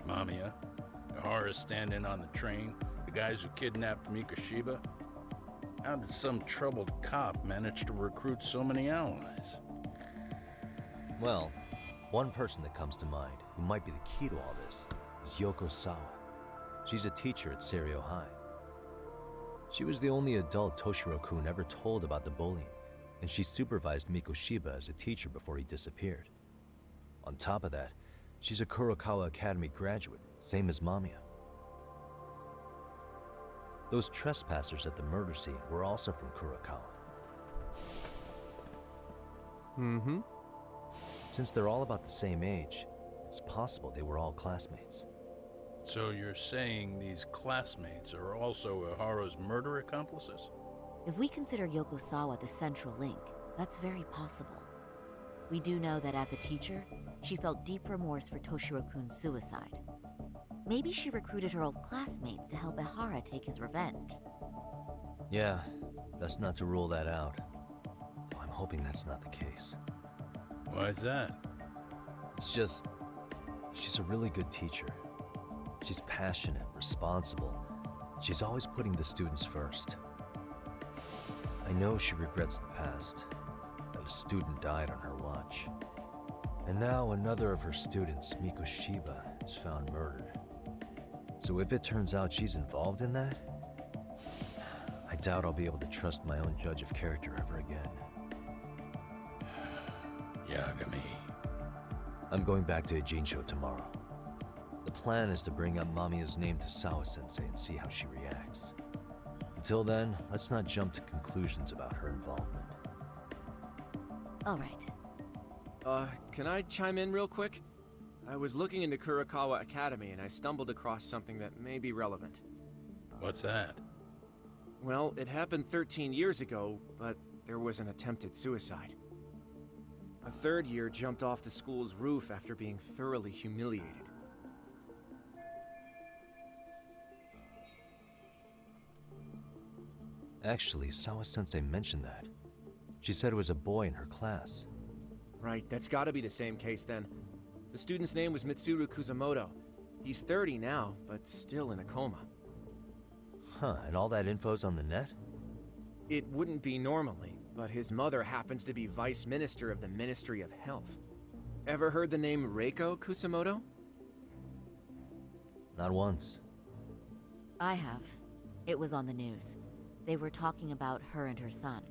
Mamiya, Ihara stand-in on the train, the guys who kidnapped Mikoshiba. How did some troubled cop manage to recruit so many allies? Well, one person that comes to mind who might be the key to all this is Yoko Sawa. She's a teacher at Seiryo High. She was the only adult Toshiro-kun ever told about the bullying, and she supervised Mikoshiba as a teacher before he disappeared. On top of that, she's a Kurokawa Academy graduate, same as Mamiya. Those trespassers at the murder scene were also from Kurokawa. Mm-hmm. Since they're all about the same age, it's possible they were all classmates. So you're saying these classmates are also Ihara's murder accomplices? If we consider Yoko Sawa the central link, that's very possible. We do know that as a teacher, she felt deep remorse for Toshiro-kun's suicide. Maybe she recruited her old classmates to help Ihara take his revenge. Yeah, best not to rule that out. Though I'm hoping that's not the case. Why's that? It's just, she's a really good teacher. She's passionate, responsible. She's always putting the students first. I know she regrets the past, that a student died on her watch. And now another of her students, Mikoshiba, is found murdered. So if it turns out she's involved in that, I doubt I'll be able to trust my own judge of character ever again. Yagami. I'm going back to Ijincho tomorrow. The plan is to bring up Mamiya's name to Sawa-sensei and see how she reacts. Until then, let's not jump to conclusions about her involvement. All right. Can I chime in real quick? I was looking into Kurokawa Academy and I stumbled across something that may be relevant. What's that? Well, it happened 13 years ago, but there was an attempted suicide. A third year jumped off the school's roof after being thoroughly humiliated. Actually, Sawa-sensei mentioned that. She said it was a boy in her class. Right, that's gotta be the same case then. The student's name was Mitsuru Kusamoto. He's 30 now, but still in a coma. Huh, and all that info's on the net? It wouldn't be normally, but his mother happens to be Vice Minister of the Ministry of Health. Ever heard the name Reiko Kusamoto? Not once. I have. It was on the news. They were talking about her and her son.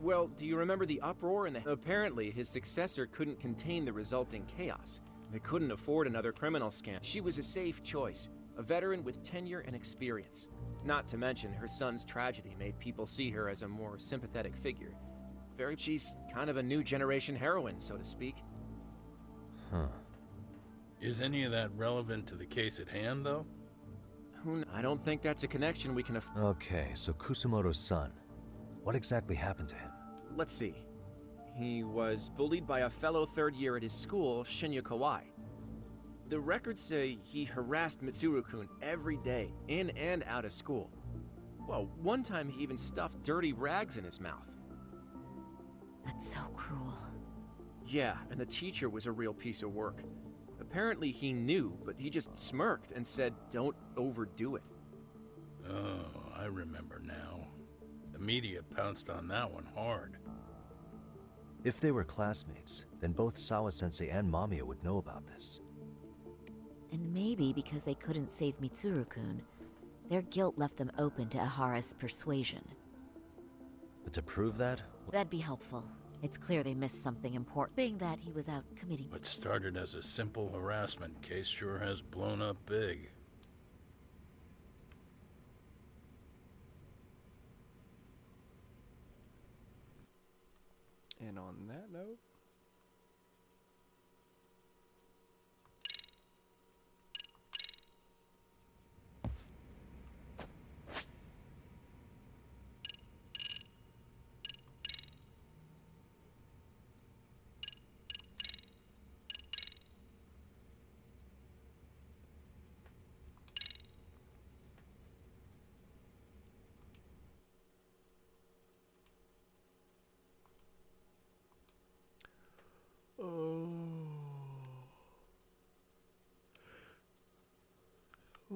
Well, do you remember the uproar in the... Apparently, his successor couldn't contain the resulting chaos. They couldn't afford another criminal scam. She was a safe choice, a veteran with tenure and experience. Not to mention, her son's tragedy made people see her as a more sympathetic figure. She's kind of a new generation heroine, so to speak. Huh. Is any of that relevant to the case at hand, though? I don't think that's a connection we can... Okay, so Kusamoto's son. What exactly happened to him? Let's see. He was bullied by a fellow third year at his school, Shinya Kawai. The records say he harassed Mitsuru-kun every day, in and out of school. Well, one time he even stuffed dirty rags in his mouth. That's so cruel. Yeah, and the teacher was a real piece of work. Apparently he knew, but he just smirked and said, "Don't overdo it." Oh, I remember now. The media pounced on that one hard. If they were classmates, then both Sawa-sensei and Mamiya would know about this. And maybe because they couldn't save Mitsuru-kun, their guilt left them open to Ihara's persuasion. But to prove that? That'd be helpful. It's clear they missed something important, being that he was out committing... What started as a simple harassment case sure has blown up big. And on that note...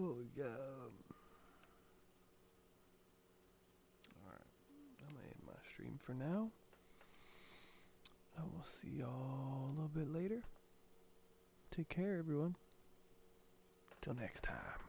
Oh, yeah. Alright, I'm gonna end my stream for now. I will see y'all a little bit later. Take care, everyone. Till next time.